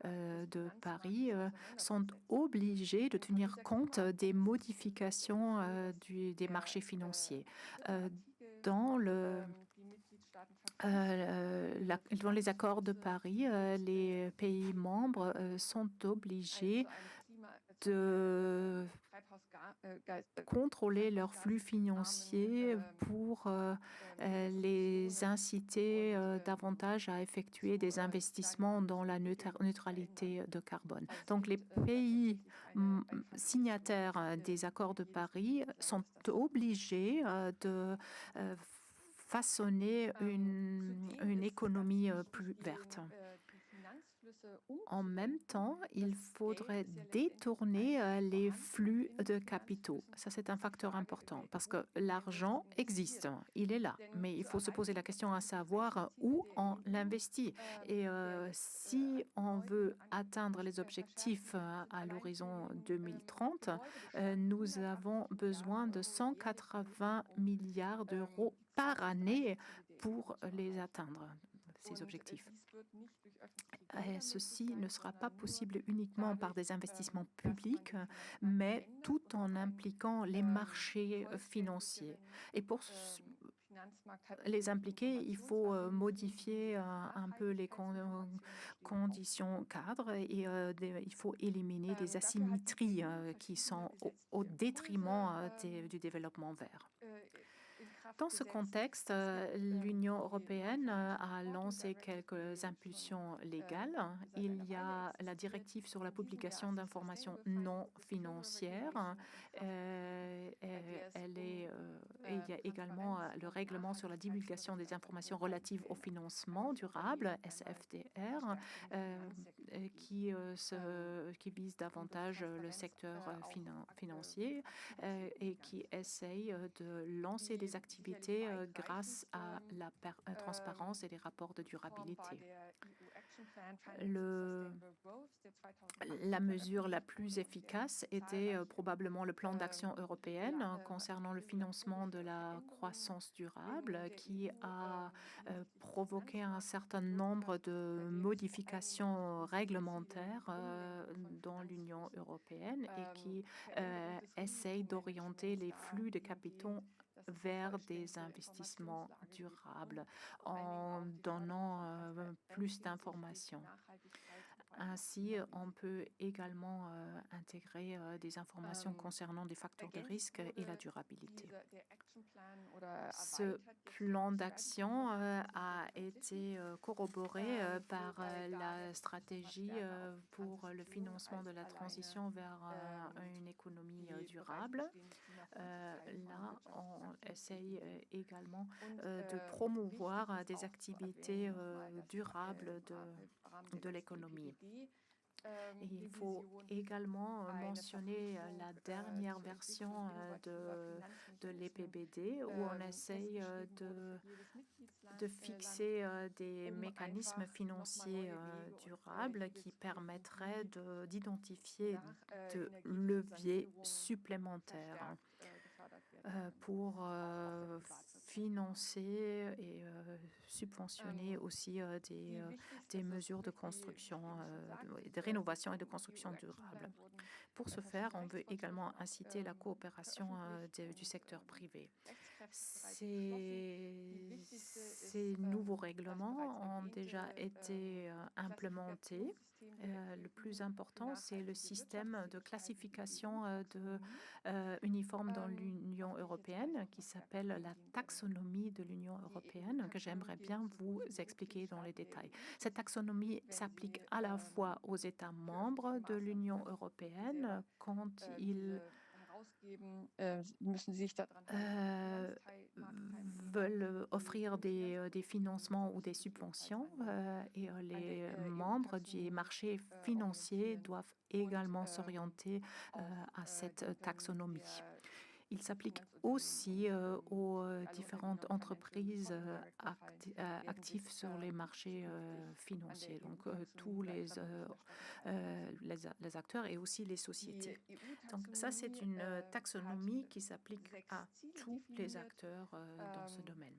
de Paris sont obligés de tenir compte des modifications des marchés financiers. Dans les accords de Paris, les pays membres sont obligés de contrôler leurs flux financiers pour les inciter davantage à effectuer des investissements dans la neutralité de carbone. Donc les pays signataires des accords de Paris sont obligés de façonner une économie plus verte. En même temps, il faudrait détourner les flux de capitaux. Ça, c'est un facteur important parce que l'argent existe, il est là, mais il faut se poser la question à savoir où on l'investit. Et si on veut atteindre les objectifs à l'horizon 2030, nous avons besoin de 180 milliards d'euros par année pour les atteindre, ces objectifs. Et ceci ne sera pas possible uniquement par des investissements publics, mais tout en impliquant les marchés financiers. Et pour les impliquer, il faut modifier un peu les conditions cadres et il faut éliminer des asymétries qui sont au détriment du développement vert. Dans ce contexte, l'Union européenne a lancé quelques impulsions légales. Il y a la directive sur la publication d'informations non financières. Il y a également le règlement sur la divulgation des informations relatives au financement durable, SFDR, qui vise davantage le secteur financier et qui essaye de lancer des activités grâce à la transparence et les rapports de durabilité. La mesure la plus efficace était probablement le plan d'action européenne concernant le financement de la croissance durable qui a provoqué un certain nombre de modifications réglementaires dans l'Union européenne et qui essaye d'orienter les flux de capitaux vers des investissements durables en donnant plus d'informations. Ainsi, on peut également intégrer des informations concernant des facteurs de risque et la durabilité. Ce plan d'action a été corroboré par la stratégie pour le financement de la transition vers une économie durable. Là, on essaye également de promouvoir des activités durables de l'économie. Il faut également mentionner la dernière version de l'EPBD où on essaye de fixer des mécanismes financiers durables qui permettraient d'identifier de leviers supplémentaires pour financer et subventionner aussi des mesures de construction, de rénovation et de construction durable. Pour ce faire, on veut également inciter la coopération du secteur privé. Ces nouveaux règlements ont déjà été implémentés. Le plus important, c'est le système de classification uniforme dans l'Union européenne qui s'appelle la taxonomie de l'Union européenne, que j'aimerais bien vous expliquer dans les détails. Cette taxonomie s'applique à la fois aux États membres de l'Union européenne quand ils veulent offrir des financements ou des subventions et les membres du marché financier doivent également s'orienter à cette taxonomie. Il s'applique aussi aux différentes entreprises actives sur les marchés financiers, donc tous les acteurs et aussi les sociétés. Donc ça, c'est une taxonomie qui s'applique à tous les acteurs dans ce domaine.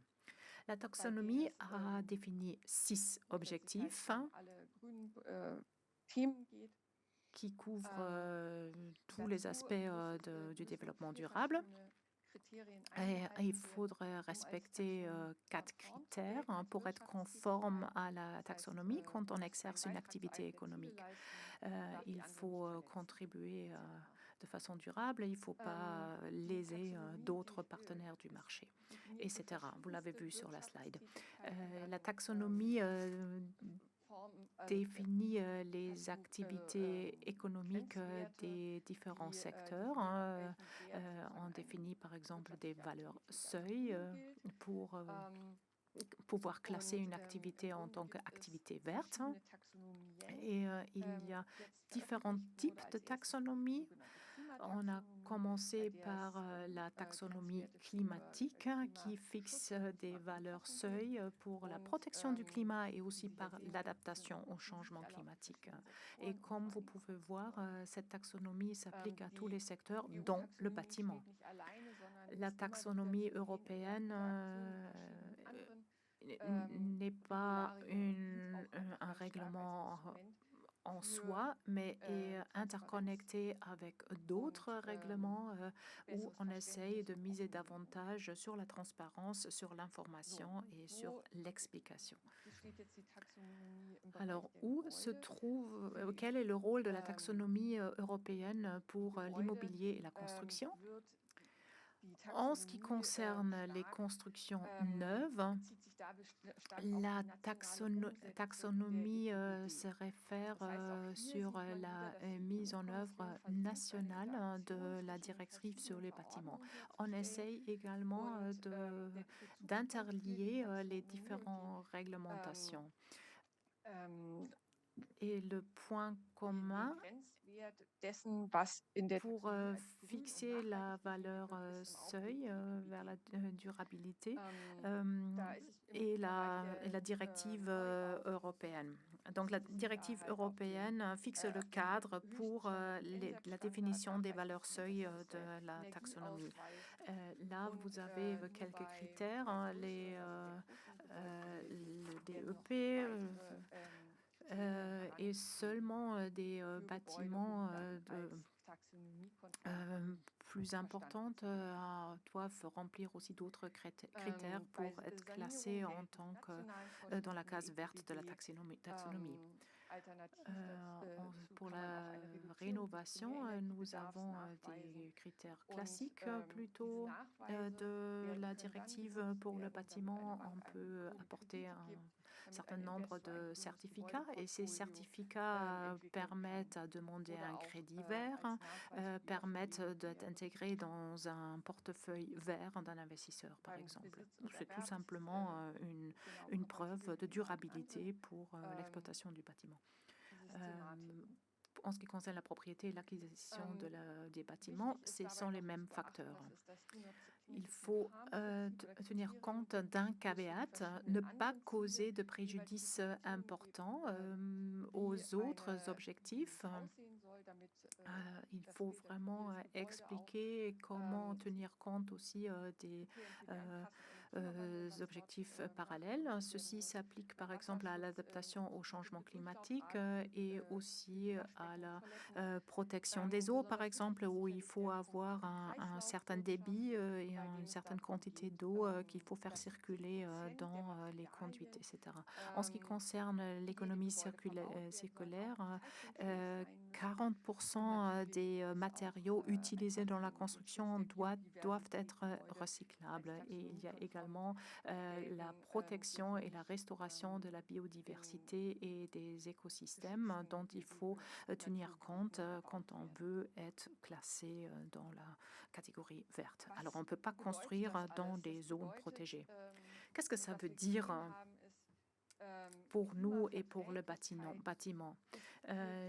La taxonomie a défini 6 objectifs qui couvrent tous les aspects du développement durable. Et il faudrait respecter 4 critères pour être conforme à la taxonomie quand on exerce une activité économique. Il faut contribuer de façon durable, il ne faut pas léser d'autres partenaires du marché, etc. Vous l'avez vu sur la slide. La taxonomie définit les activités économiques des différents secteurs. On définit par exemple des valeurs seuil pour pouvoir classer une activité en tant qu'activité verte. Et il y a différents types de taxonomie. On a commencé par la taxonomie climatique qui fixe des valeurs seuil pour la protection du climat et aussi par l'adaptation au changement climatique. Et comme vous pouvez voir, cette taxonomie s'applique à tous les secteurs, dont le bâtiment. La taxonomie européenne n'est pas un règlement en soi, mais est interconnecté avec d'autres règlements où on essaye de miser davantage sur la transparence, sur l'information et sur l'explication. Alors, quel est le rôle de la taxonomie européenne pour l'immobilier et la construction? En ce qui concerne les constructions neuves, la taxonomie se réfère sur la mise en œuvre nationale de la directive sur les bâtiments. On essaye également d'interlier les différentes réglementations. Et le point commun pour fixer la valeur seuil vers la durabilité et la directive européenne. Donc la directive européenne fixe le cadre pour la définition des valeurs seuil de la taxonomie. Là, vous avez quelques critères, le DEP, et seulement des bâtiments plus importants doivent remplir aussi d'autres critères pour être classés en tant que dans la case verte de la taxonomie. Pour la rénovation, nous avons des critères classiques plutôt de la directive pour le bâtiment. On peut apporter un certain nombre de certificats et ces certificats permettent de demander un crédit vert, permettent d'être intégrés dans un portefeuille vert d'un investisseur, par exemple. C'est tout simplement une preuve de durabilité pour l'exploitation du bâtiment. En ce qui concerne la propriété et l'acquisition des bâtiments, ce sont les mêmes facteurs. Il faut tenir compte d'un caveat, ne pas causer de préjudice important aux autres objectifs. Il faut vraiment expliquer comment tenir compte aussi des objectifs parallèles. Ceci s'applique par exemple à l'adaptation au changement climatique et aussi à la protection des eaux, par exemple, où il faut avoir un certain débit et une certaine quantité d'eau qu'il faut faire circuler dans les conduites, etc. En ce qui concerne l'économie circulaire, 40% des matériaux utilisés dans la construction doivent être recyclables. Et il y a également la protection et la restauration de la biodiversité et des écosystèmes dont il faut tenir compte quand on veut être classé dans la catégorie verte. Alors, on ne peut pas construire dans des zones protégées. Qu'est-ce que ça veut dire pour nous et pour le bâtiment?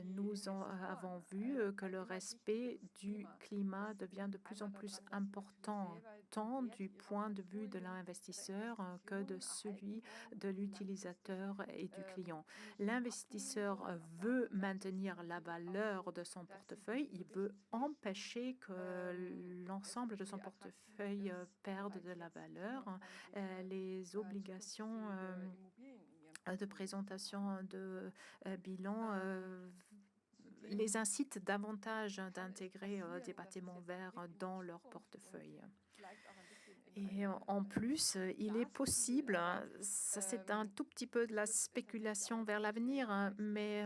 Nous avons vu que le respect du climat devient de plus en plus important, tant du point de vue de l'investisseur que de celui de l'utilisateur et du client. L'investisseur veut maintenir la valeur de son portefeuille, il veut empêcher que l'ensemble de son portefeuille perde de la valeur. Les obligations de présentation de bilan les incitent davantage d'intégrer des bâtiments verts dans leur portefeuille. Et en plus, il est possible, ça c'est un tout petit peu de la spéculation vers l'avenir, mais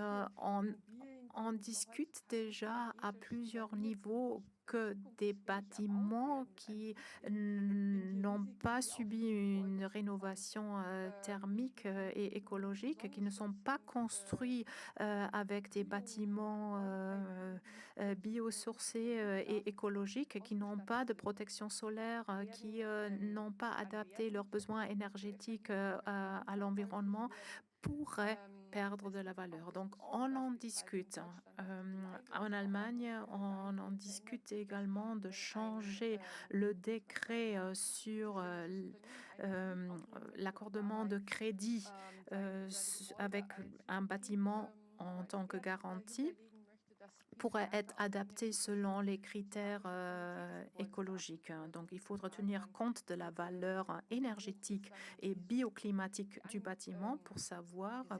on discute déjà à plusieurs niveaux que des bâtiments qui n'ont pas subi une rénovation thermique et écologique, qui ne sont pas construits avec des bâtiments biosourcés et écologiques, qui n'ont pas de protection solaire, qui n'ont pas adapté leurs besoins énergétiques à l'environnement, pourraient perdre de la valeur. Donc, on en discute. En Allemagne, on en discute également de changer le décret sur l'accordement de crédit avec un bâtiment en tant que garantie pourrait être adapté selon les critères écologiques. Donc, il faudra tenir compte de la valeur énergétique et bioclimatique du bâtiment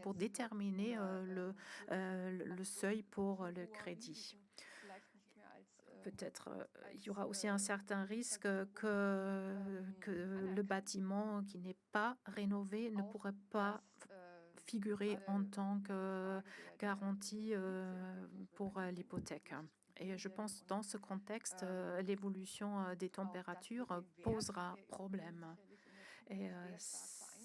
pour déterminer le seuil pour le crédit. Peut-être il y aura aussi un certain risque que le bâtiment qui n'est pas rénové ne pourrait pas figurer en tant que garantie pour l'hypothèque. Et je pense dans ce contexte, l'évolution des températures posera problème. Et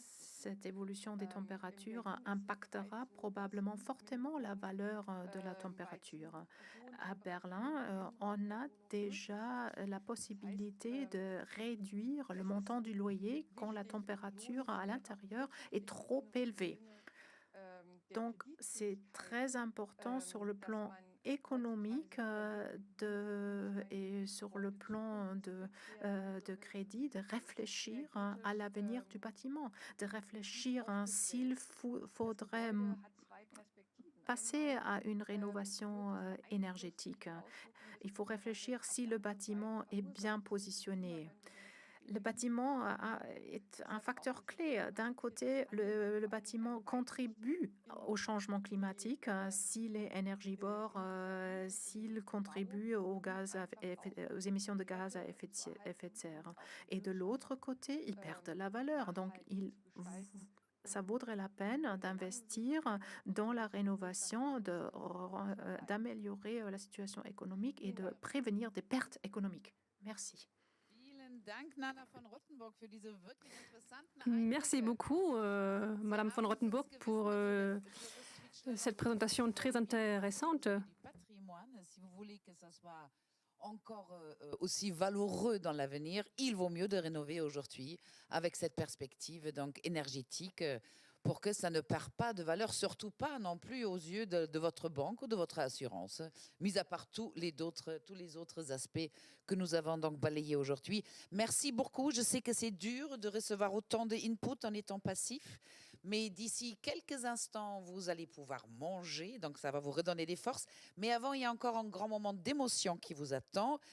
cette évolution des températures impactera probablement fortement la valeur de la température. À Berlin, on a déjà la possibilité de réduire le montant du loyer quand la température à l'intérieur est trop élevée. Donc, c'est très important sur le plan économique et sur le plan de crédit, de réfléchir à l'avenir du bâtiment, de réfléchir s'il faudrait passer à une rénovation énergétique. Il faut réfléchir si le bâtiment est bien positionné. Le bâtiment est un facteur clé. D'un côté, le bâtiment contribue au changement climatique s'il est énergivore, s'il contribue aux émissions de gaz à effet de serre. Et de l'autre côté, il perd de la valeur. Donc, ça vaudrait la peine d'investir dans la rénovation, d'améliorer la situation économique et de prévenir des pertes économiques. Merci.
Merci beaucoup, Madame von Rottenburg, pour cette présentation très intéressante.
Si vous voulez que ça soit encore aussi valeureux dans l'avenir, il vaut mieux de rénover aujourd'hui avec cette perspective donc énergétique pour que ça ne perd pas de valeur, surtout pas non plus aux yeux de votre banque ou de votre assurance, mis à part tous les autres aspects que nous avons donc balayés aujourd'hui. Merci beaucoup. Je sais que c'est dur de recevoir autant d'input en étant passif, mais d'ici quelques instants, vous allez pouvoir manger, donc ça va vous redonner des forces. Mais avant, il y a encore un grand moment d'émotion qui vous attend.